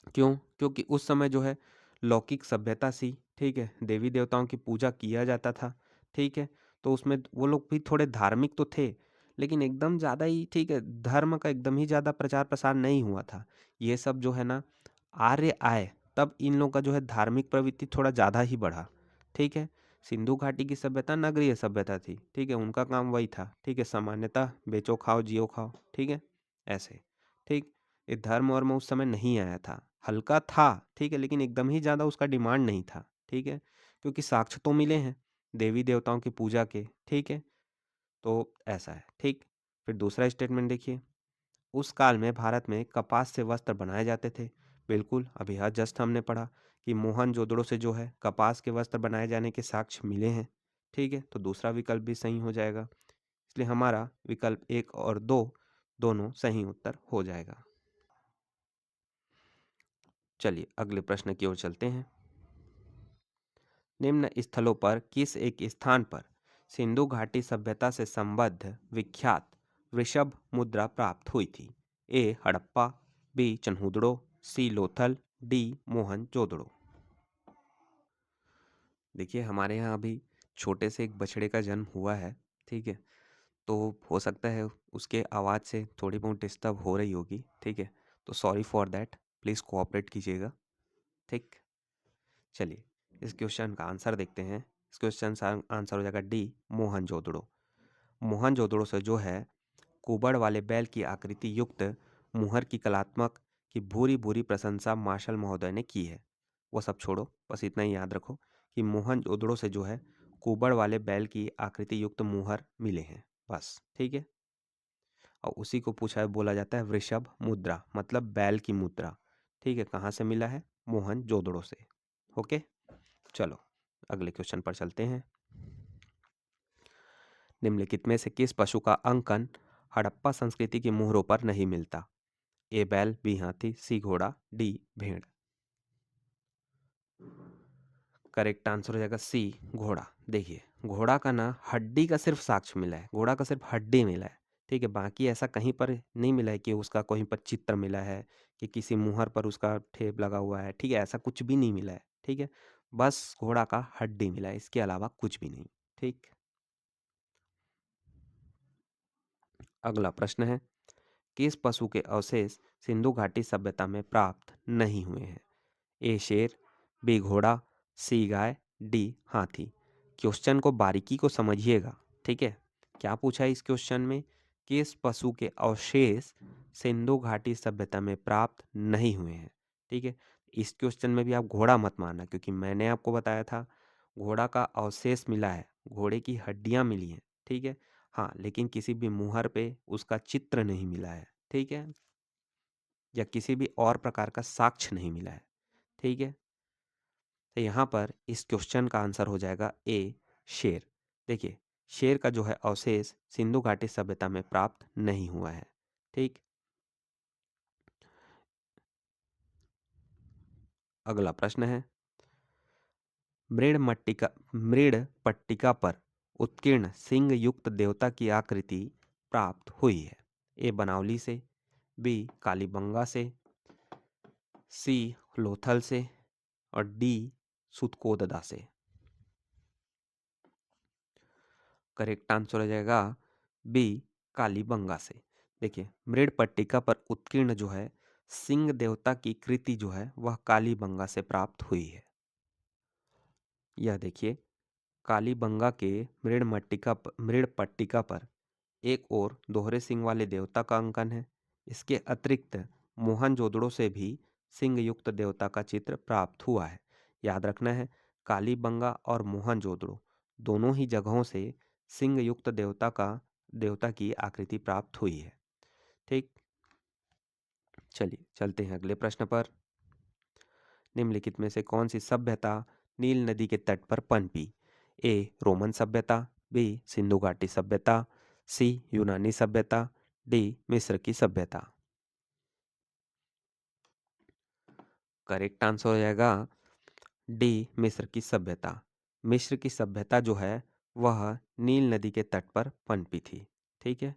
क्यों? क्योंकि उस समय जो है लौकिक सभ्यता सी, ठीक है, देवी देवताओं की पूजा किया जाता था, ठीक है, तो उसमें वो लोग भी थोड़े धार्मिक तो थे, लेकिन एकदम ज़्यादा ही, ठीक है, धर्म का एकदम ही ज़्यादा प्रचार प्रसार नहीं हुआ था। ये सब जो है ना, आर्य आए तब इन लोगों का जो है धार्मिक प्रवृत्ति थोड़ा ज़्यादा ही बढ़ा। ठीक है, सिंधु घाटी की सभ्यता नगरीय सभ्यता थी, ठीक है, उनका काम वही था, ठीक है, सामान्यतः बेचो खाओ जियो खाओ, ठीक है, ऐसे। ठीक, ये धर्म वर्म उस समय नहीं आया था, हल्का था, ठीक है, लेकिन एकदम ही ज़्यादा उसका डिमांड नहीं था, ठीक है, क्योंकि साक्ष्य तो मिले हैं देवी देवताओं की पूजा के, ठीक है, तो ऐसा है। ठीक, फिर दूसरा स्टेटमेंट देखिए, उस काल में भारत में कपास से वस्त्र बनाए जाते थे। बिल्कुल, अभी आज जस्ट हमने पढ़ा कि मोहनजोदड़ो से जो है कपास के वस्त्र बनाए जाने के साक्ष्य मिले हैं, ठीक है, तो दूसरा विकल्प भी सही हो जाएगा। इसलिए हमारा विकल्प 1 और 2 दोनों सही उत्तर हो जाएगा। चलिए अगले प्रश्न की ओर चलते हैं। निम्न स्थलों पर किस एक स्थान पर सिंधु घाटी सभ्यता से संबद्ध विख्यात वृषभ मुद्रा प्राप्त हुई थी? ए हड़प्पा, बी चन्हुदड़ो, सी लोथल, डी मोहनजोदड़ो। देखिए हमारे यहाँ अभी छोटे से एक बछड़े का जन्म हुआ है, ठीक है, तो हो सकता है उसके आवाज़ से थोड़ी बहुत डिस्टर्ब हो रही होगी, ठीक है, तो sorry for that, please cooperate कीजिएगा। ठीक, चलिए इस क्वेश्चन का आंसर देखते हैं। इस क्वेश्चन का आंसर हो जाएगा डी मोहनजोदड़ो। मोहनजोदड़ो से जो है कुबड़ वाले बैल की आकृति युक्त मुहर की कलात्मक की भूरी भूरी प्रशंसा मार्शल महोदय ने की है। वो सब छोड़ो, बस इतना ही याद रखो कि मोहनजोदड़ो से जो है कुबड़ वाले बैल की आकृति युक्त मुहर मिले हैं, बस। ठीक है, और उसी को पूछा है, बोला जाता है वृषभ मुद्रा, मतलब बैल की मुद्रा। ठीक है, कहाँ से मिला है? मोहनजोदड़ो से। ओके, चलो अगले क्वेश्चन पर चलते हैं। निम्नलिखित में से किस पशु का अंकन हड़प्पा संस्कृति की मुहरों पर नहीं मिलता? ए बैल, बी हाथी, सी घोड़ा, डी भेड़। करेक्ट आंसर हो जाएगा सी घोड़ा। देखिए घोड़ा का ना हड्डी का सिर्फ साक्ष्य मिला है, घोड़ा का सिर्फ हड्डी मिला है, ठीक है, बाकी ऐसा कहीं पर नहीं मिला है कि उसका कहीं पर चित्र मिला है कि किसी मुहर पर उसका ठेप लगा हुआ है, ठीक है, ऐसा कुछ भी नहीं मिला है। ठीक है, बस घोड़ा का हड्डी मिला है, इसके अलावा कुछ भी नहीं। ठीक, अगला प्रश्न है, किस पशु के अवशेष सिंधु घाटी सभ्यता में प्राप्त नहीं हुए हैं? ए शेर, बी घोड़ा, सी गाय, डी हाथी। क्वेश्चन को बारीकी को समझिएगा, ठीक है, क्या पूछा है इस क्वेश्चन में? किस पशु के अवशेष सिंधु घाटी सभ्यता में प्राप्त नहीं हुए हैं? ठीक है, इस क्वेश्चन में भी आप घोड़ा मत मानना, क्योंकि मैंने आपको बताया था घोड़ा का अवशेष मिला है, घोड़े की हड्डियां मिली हैं, ठीक है, हाँ, लेकिन किसी भी मुहर पे उसका चित्र नहीं मिला है, ठीक है, या किसी भी और प्रकार का साक्ष्य नहीं मिला है। ठीक है, तो यहाँ पर इस क्वेश्चन का आंसर हो जाएगा ए शेर। देखिए शेर का जो है अवशेष सिंधु घाटी सभ्यता में प्राप्त नहीं हुआ है। ठीक, अगला प्रश्न है, मृड़ पट्टिका पर उत्कीर्ण सिंह युक्त देवता की आकृति प्राप्त हुई है? ए बनावली से, बी कालीबंगा से, सी लोथल से, और डी सुतकोददा से। करेक्ट आंसर हो जाएगा बी कालीबंगा से। देखिए मृड़ पट्टिका पर उत्कीर्ण जो है सिंह देवता की कृति जो है वह कालीबंगा से प्राप्त हुई है। यह देखिए कालीबंगा के मृड़ पट्टिका पर एक और दोहरे सिंह वाले देवता का अंकन है। इसके अतिरिक्त मोहनजोदड़ो से भी सिंह युक्त देवता का चित्र प्राप्त हुआ है। याद रखना है, कालीबंगा और मोहनजोदड़ो दोनों ही जगहों से सिंह युक्त देवता की आकृति प्राप्त हुई है। ठीक, चलिए चलते हैं अगले प्रश्न पर। निम्नलिखित में से कौन सी सभ्यता नील नदी के तट पर पनपी? ए रोमन सभ्यता, बी सिंधु घाटी सभ्यता, सी यूनानी सभ्यता, डी मिस्र की सभ्यता। करेक्ट आंसर हो जाएगा डी, मिस्र की सभ्यता। मिस्र की सभ्यता जो है वह नील नदी के तट पर पनपी थी। ठीक है।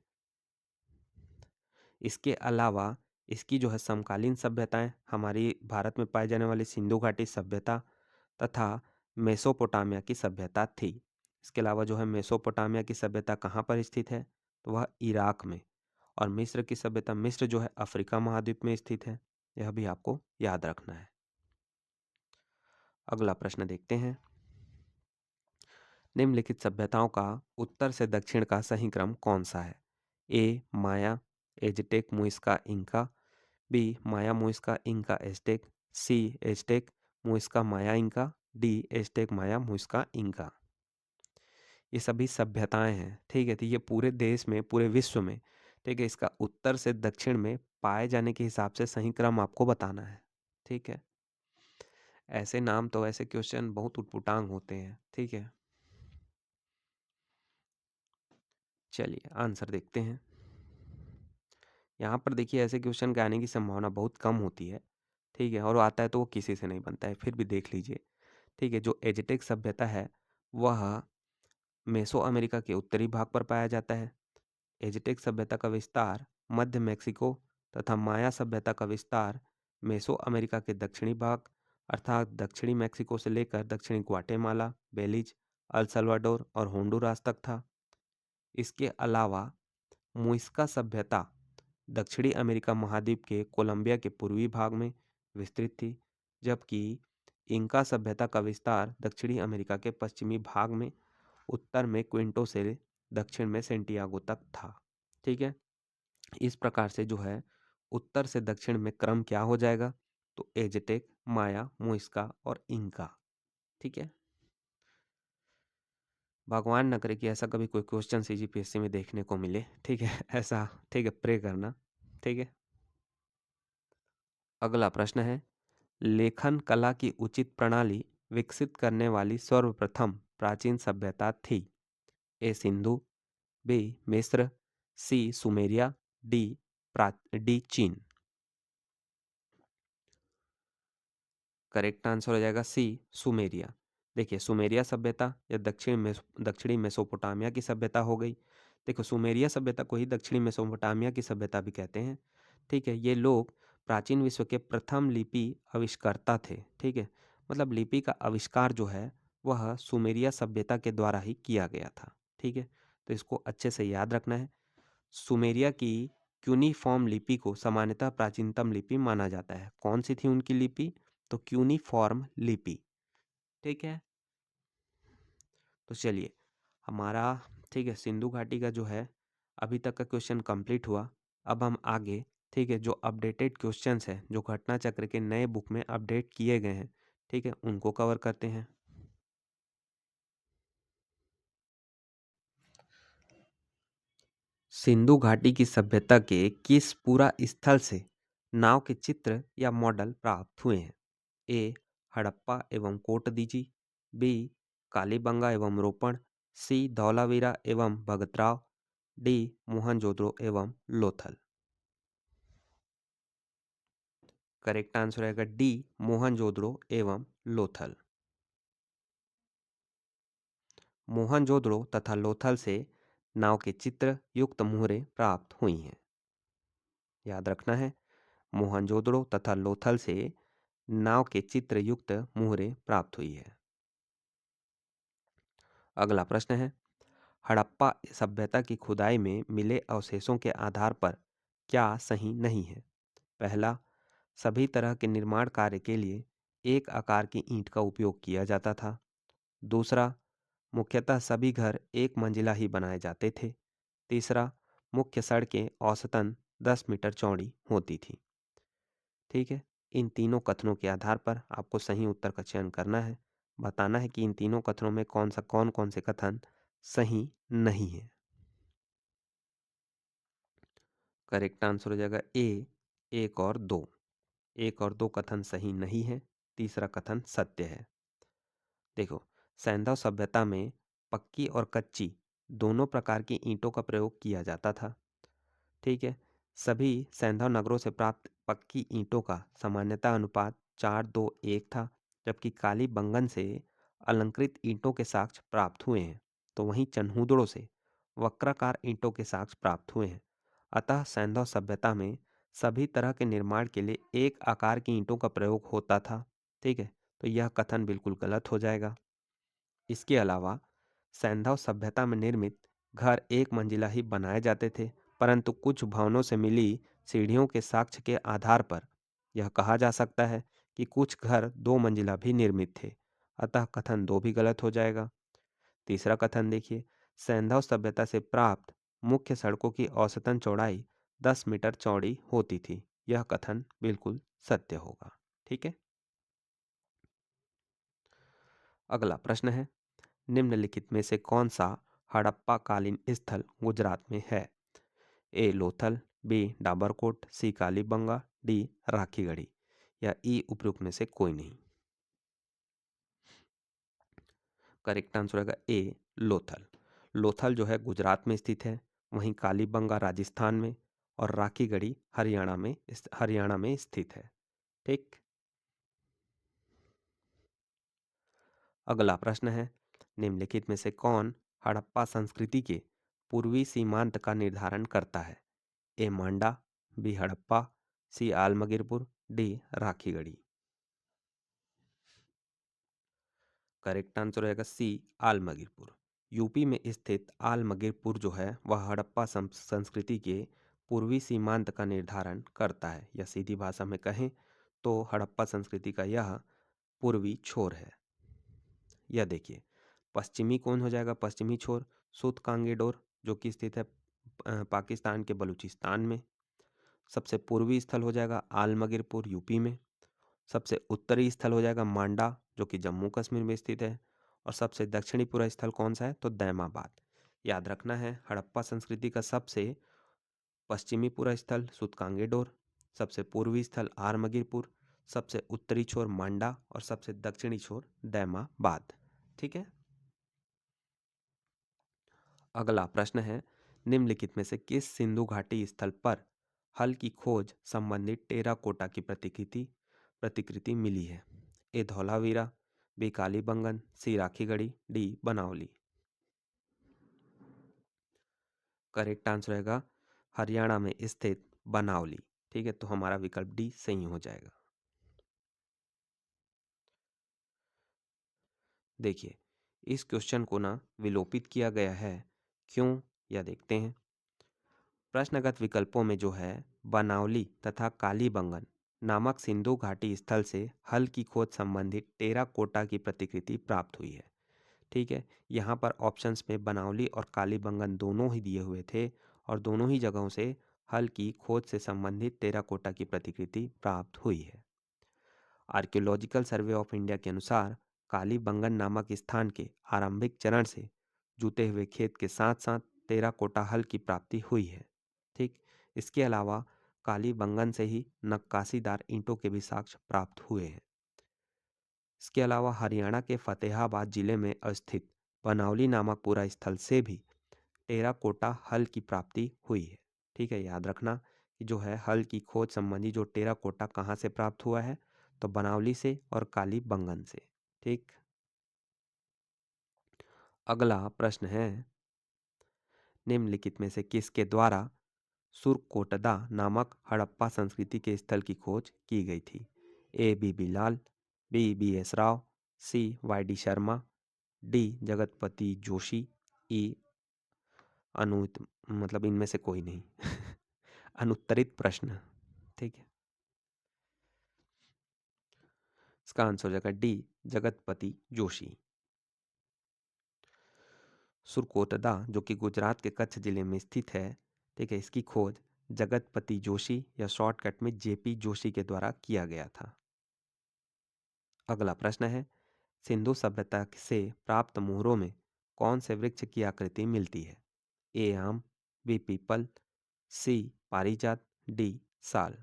इसके अलावा इसकी जो है समकालीन सभ्यताएं हमारी भारत में पाई जाने वाली सिंधु घाटी सभ्यता तथा मेसोपोटामिया की सभ्यता थी। इसके अलावा जो है मेसोपोटामिया की सभ्यता कहाँ पर स्थित है, तो वह इराक में। और मिस्र की सभ्यता, मिस्र जो है अफ्रीका महाद्वीप में स्थित है। यह भी आपको याद रखना है। अगला प्रश्न देखते हैं। निम्नलिखित सभ्यताओं का उत्तर से दक्षिण का सही क्रम कौन सा है? ए माया, एजटेक, मुइस्का, इंका। बी माया, मुइस्का, इंका, एजटेक। सी एजटेक, मुइस्का, माया, इंका। डी एजटेक, माया, मुइस्का, इंका। ये सभी सभ्यताएं हैं। ठीक है, तो ये पूरे देश में, पूरे विश्व में, ठीक है, इसका उत्तर से दक्षिण में पाए जाने के हिसाब से सही क्रम आपको बताना है। ठीक है, ऐसे नाम तो ऐसे क्वेश्चन बहुत उटपुटांग होते हैं। ठीक है, चलिए आंसर देखते हैं। यहाँ पर देखिए ऐसे क्वेश्चन के आने की संभावना बहुत कम होती है। ठीक है, और आता है तो वो किसी से नहीं बनता है, फिर भी देख लीजिए। ठीक है, जो एजटेक सभ्यता है वह मेसो अमेरिका के उत्तरी भाग पर पाया जाता है। एजटेक सभ्यता का विस्तार मध्य मेक्सिको तथा माया सभ्यता का विस्तार मेसो अमेरिका के दक्षिणी भाग अर्थात दक्षिणी मेक्सिको से लेकर दक्षिणी ग्वाटेमाला, बेलीज, अल सल्वाडोर और होंडुरास तक था। इसके अलावा मुइस्का सभ्यता दक्षिणी अमेरिका महाद्वीप के कोलंबिया के पूर्वी भाग में विस्तृत थी, जबकि इंका सभ्यता का विस्तार दक्षिणी अमेरिका के पश्चिमी भाग में उत्तर में क्विंटो से दक्षिण में सेंटियागो तक था। ठीक है, इस प्रकार से जो है उत्तर से दक्षिण में क्रम क्या हो जाएगा, तो एजटेक, माया, मुइस्का और इंका। ठीक है, भगवान न करे कि ऐसा कभी कोई क्वेश्चन सीजीपीएससी में देखने को मिले। ठीक है, ऐसा, ठीक है, प्रे करना। ठीक है, अगला प्रश्न है, लेखन कला की उचित प्रणाली विकसित करने वाली सर्वप्रथम प्राचीन सभ्यता थी? ए सिंधु, बी मिस्र, सी सुमेरिया, डी चीन। करेक्ट आंसर हो जाएगा सी सुमेरिया। देखिए सुमेरिया सभ्यता या दक्षिणी मेसोपोटामिया की सभ्यता हो गई। देखो सुमेरिया सभ्यता को ही दक्षिणी मेसोपोटामिया की सभ्यता भी कहते हैं। ठीक है, ये लोग प्राचीन विश्व के प्रथम लिपि आविष्कर्ता थे। ठीक है, मतलब लिपि का आविष्कार जो है वह सुमेरिया सभ्यता के द्वारा ही किया गया था। ठीक है, तो इसको अच्छे से याद रखना है। सुमेरिया की क्यूनीफॉर्म लिपि को सामान्यतः प्राचीनतम लिपि माना जाता है। कौन सी थी उनकी लिपि, तो क्यूनीफॉर्म लिपि। ठीक है, तो चलिए हमारा, ठीक है, सिंधु घाटी का जो है अभी तक का क्वेश्चन कंप्लीट हुआ। अब हम आगे, ठीक है, जो अपडेटेड क्वेश्चंस है जो घटना चक्र के नए बुक में अपडेट किए गए हैं, ठीक है, उनको कवर करते हैं। सिंधु घाटी की सभ्यता के किस पूरा स्थल से नाव के चित्र या मॉडल प्राप्त हुए हैं? ए हड़प्पा एवं कोटदीजी, बी कालीबंगा एवं रोपण, सी धौलावीरा एवं भगतराव, डी मोहनजोदड़ो एवं लोथल। करेक्ट आंसर रहेगा डी मोहनजोदड़ो एवं लोथल। मोहनजोदड़ो तथा लोथल से नाव के चित्र युक्त मुहरें प्राप्त हुई हैं। याद रखना है, मोहनजोदड़ो तथा लोथल से नाव के चित्र युक्त मुहरें प्राप्त हुई है। अगला प्रश्न है, हड़प्पा सभ्यता की खुदाई में मिले अवशेषों के आधार पर क्या सही नहीं है? पहला, सभी तरह के निर्माण कार्य के लिए एक आकार की ईंट का उपयोग किया जाता था। दूसरा, मुख्यतः सभी घर एक मंजिला ही बनाए जाते थे। तीसरा, मुख्य सड़कें औसतन 10 मीटर चौड़ी होती थी। ठीक है, इन तीनों कथनों के आधार पर आपको सही उत्तर का चयन करना है। बताना है कि इन तीनों कथनों में कौन कौन से कथन सही नहीं है। करेक्ट आंसर हो जाएगा ए, एक और दो। एक और दो कथन सही नहीं है, तीसरा कथन सत्य है। देखो, सैंधव सभ्यता में पक्की और कच्ची दोनों प्रकार की ईंटों का प्रयोग किया जाता था। ठीक है, सभी सैंधव नगरों से प्राप्त पक्की ईंटों का सामान्यता अनुपात 421 था, जबकि कालीबंगन से अलंकृत ईंटों के साक्ष्य प्राप्त हुए हैं। तो वहीं चन्हूदड़ों से वक्राकार ईंटों के साक्ष्य प्राप्त हुए हैं। अतः सैंधव सभ्यता में सभी तरह के निर्माण के लिए एक आकार की ईंटों का प्रयोग होता था। ठीक है, तो यह कथन बिल्कुल गलत हो जाएगा। इसके अलावा सैंधव सभ्यता में निर्मित घर एक मंजिला ही बनाए जाते थे, परंतु कुछ भवनों से मिली सीढ़ियों के साक्ष्य के आधार पर यह कहा जा सकता है कि कुछ घर दो मंजिला भी निर्मित थे। अतः कथन दो भी गलत हो जाएगा। तीसरा कथन देखिए, सैंधव सभ्यता से प्राप्त मुख्य सड़कों की औसतन चौड़ाई 10 मीटर चौड़ी होती थी। यह कथन बिल्कुल सत्य होगा। ठीक है, अगला प्रश्न है, निम्नलिखित में से कौन सा हड़प्पा कालीन स्थल गुजरात में है? ए लोथल, बी डाबरकोट, सी कालीबंगा, डी राखीगढ़ी, या ई उपयुक्त में से कोई नहीं। करेक्ट आंसर होगा ए लोथल। लोथल जो है गुजरात में स्थित है, वहीं कालीबंगा राजस्थान में और राखीगढ़ी हरियाणा में स्थित है। ठीक, अगला प्रश्न है, निम्नलिखित में से कौन हड़प्पा संस्कृति के पूर्वी सीमांत का निर्धारण करता है? A Manda, B Harappa, C Alamgirpur, D Rakhigarhi. Correct answer रहेगा सी आलमगीरपुर। यूपी में स्थित आलमगीरपुर जो है वह हड़प्पा संस्कृति के पूर्वी सीमांत का निर्धारण करता है, या सीधी भाषा में कहें तो हड़प्पा संस्कृति का यह पूर्वी छोर है। यह देखिए, पश्चिमी कौन हो जाएगा? पश्चिमी छोर सुत कांगेडोर जो कि स्थित है पाकिस्तान के बलूचिस्तान में। सबसे पूर्वी स्थल हो जाएगा आलमगीरपुर यूपी में। सबसे उत्तरी स्थल हो जाएगा मांडा जो कि जम्मू कश्मीर में स्थित है। और सबसे दक्षिणी पूरा स्थल कौन सा है? तो दैमाबाद। याद रखना है, हड़प्पा संस्कृति का सबसे पश्चिमी पूरा स्थल सुतकांगेडोर, सबसे पूर्वी स्थल आरमगीरपुर, सबसे उत्तरी छोर मांडा और सबसे दक्षिणी छोर दैमाबाद। ठीक है, अगला प्रश्न है, निम्नलिखित में से किस सिंधु घाटी स्थल पर हल की खोज संबंधित टेराकोटा की प्रतिकृति मिली है? ए धौलावीरा, बी कालीबंगन, सी राखीगढ़ी, डी बनावली। करेक्ट आंसर रहेगा हरियाणा में स्थित बनावली। ठीक है, तो हमारा विकल्प डी सही हो जाएगा। देखिए, इस क्वेश्चन को ना विलोपित किया गया है, क्यों यह देखते हैं। प्रश्नगत विकल्पों में जो है बनावली तथा कालीबंगन नामक सिंधु घाटी स्थल से हल की खोज संबंधित टेराकोटा की प्रतिकृति प्राप्त हुई है। ठीक है, यहाँ पर ऑप्शंस में बनावली और कालीबंगन दोनों ही दिए हुए थे और दोनों ही जगहों से हल की खोज से संबंधित टेराकोटा की प्रतिकृति प्राप्त हुई है। आर्कियोलॉजिकल सर्वे ऑफ इंडिया के अनुसार कालीबंगन नामक स्थान के आरंभिक चरण से जुते हुए खेत के साथ साथ टेराकोटा हल की प्राप्ति हुई है। ठीक, इसके अलावा कालीबंगन से ही नक्काशीदार ईंटों के भी साक्ष्य प्राप्त हुए हैं। इसके अलावा हरियाणा के फतेहाबाद जिले में स्थित बनावली नामक पूरा स्थल से भी टेराकोटा हल की प्राप्ति हुई है। ठीक है, याद रखना कि जो है हल की खोज संबंधी जो टेराकोटा कहाँ से प्राप्त हुआ है? तो बनावली से और कालीबंगन से। ठीक, अगला प्रश्न है, निम्नलिखित में से किसके द्वारा सुरकोटदा नामक हड़प्पा संस्कृति के स्थल की खोज की गई थी? A B B Lal, B B S Rao, C Y D Sharma, D Jagatpati Joshi, E अनुत मतलब इनमें से कोई नहीं। अनुत्तरित प्रश्न। ठीक है, इसका आंसर हो जाएगा डी जगतपति जोशी। सुरकोटदा जो कि गुजरात के कच्छ जिले में स्थित है, ठीक है, इसकी खोज जगतपति जोशी या शॉर्टकट में जेपी जोशी के द्वारा किया गया था। अगला प्रश्न है, सिंधु सभ्यता से प्राप्त मोहरों में कौन से वृक्ष की आकृति मिलती है? ए आम, बी पीपल, सी पारिजात, डी साल।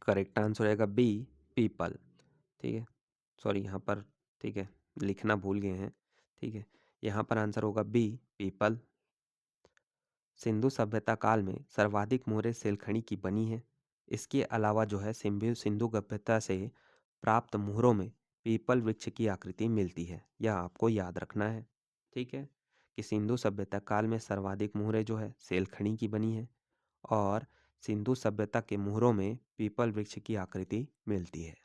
करेक्ट आंसर रहेगा बी पीपल। ठीक है, सॉरी यहाँ पर, ठीक है, लिखना भूल गए हैं। ठीक है, यहाँ पर आंसर होगा बी पीपल। सिंधु सभ्यता काल में सर्वाधिक मोहरें सेलखड़ी की बनी है। इसके अलावा जो है सिंधु सभ्यता से प्राप्त मुहरों में पीपल वृक्ष की आकृति मिलती है, यह आपको याद रखना है। ठीक है, कि सिंधु सभ्यता काल में सर्वाधिक मुहरें जो है सेलखड़ी की बनी है और सिंधु सभ्यता के मुहरों में पीपल वृक्ष की आकृति मिलती है।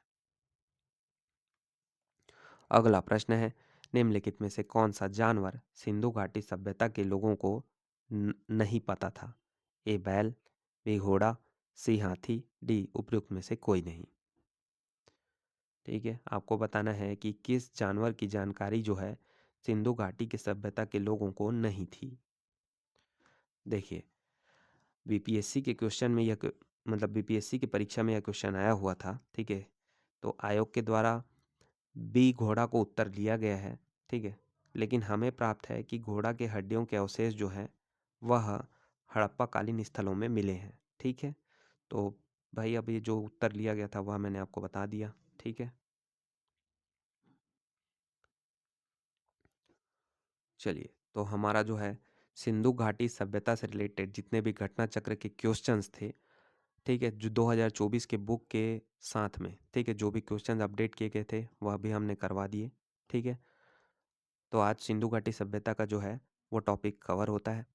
अगला प्रश्न है, निम्नलिखित में से कौन सा जानवर सिंधु घाटी सभ्यता के लोगों को नहीं पता था? ए बैल, बी घोड़ा, सी हाथी, डी उपयुक्त में से कोई नहीं। ठीक है, आपको बताना है कि किस जानवर की जानकारी जो है सिंधु घाटी की सभ्यता के लोगों को नहीं थी। देखिए, बीपीएससी के क्वेश्चन में मतलब बीपीएससी की परीक्षा में यह क्वेश्चन आया हुआ था। ठीक है, तो आयोग के द्वारा बी घोड़ा को उत्तर लिया गया है। ठीक है, लेकिन हमें प्राप्त है कि घोड़ा के हड्डियों के अवशेष जो हैं वह हड़प्पा कालीन स्थलों में मिले हैं। ठीक है, तो भाई अब ये जो उत्तर लिया गया था वह मैंने आपको बता दिया। ठीक है, चलिए, तो हमारा जो है सिंधु घाटी सभ्यता से रिलेटेड जितने भी घटना चक्र के क्वेश्चंस थे, ठीक है, जो 2024 के बुक के साथ में, ठीक है, जो भी क्वेश्चंस अपडेट किए गए थे वह भी हमने करवा दिए। ठीक है, तो आज सिंधु घाटी सभ्यता का जो है वो टॉपिक कवर होता है।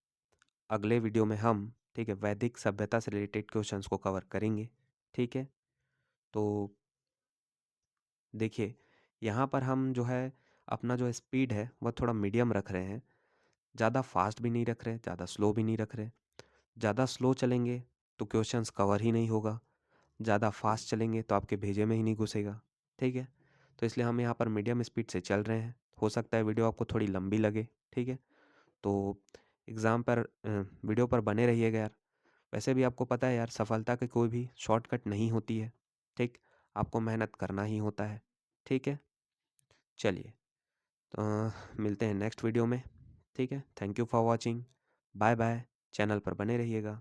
अगले वीडियो में हम, ठीक है, वैदिक सभ्यता से रिलेटेड क्वेश्चंस को कवर करेंगे। ठीक है, तो देखिए, यहाँ पर हम जो है अपना जो स्पीड है वह थोड़ा मीडियम रख रहे हैं। ज़्यादा फास्ट भी नहीं रख रहे, ज़्यादा स्लो भी नहीं रख रहे। ज़्यादा स्लो चलेंगे तो क्वेश्चंस कवर ही नहीं होगा, ज़्यादा फास्ट चलेंगे तो आपके भेजे में ही नहीं घुसेगा। ठीक है, तो इसलिए हम यहाँ पर मीडियम स्पीड से चल रहे हैं। हो सकता है वीडियो आपको थोड़ी लंबी लगे। ठीक है, तो एग्ज़ाम पर वीडियो पर बने रहिएगा यार। वैसे भी आपको पता है यार, सफलता की कोई भी शॉर्टकट नहीं होती है। ठीक, आपको मेहनत करना ही होता है। ठीक है, चलिए, तो मिलते हैं नेक्स्ट वीडियो में। ठीक है, thank you for watching, bye bye. Channel पर बने रहिएगा।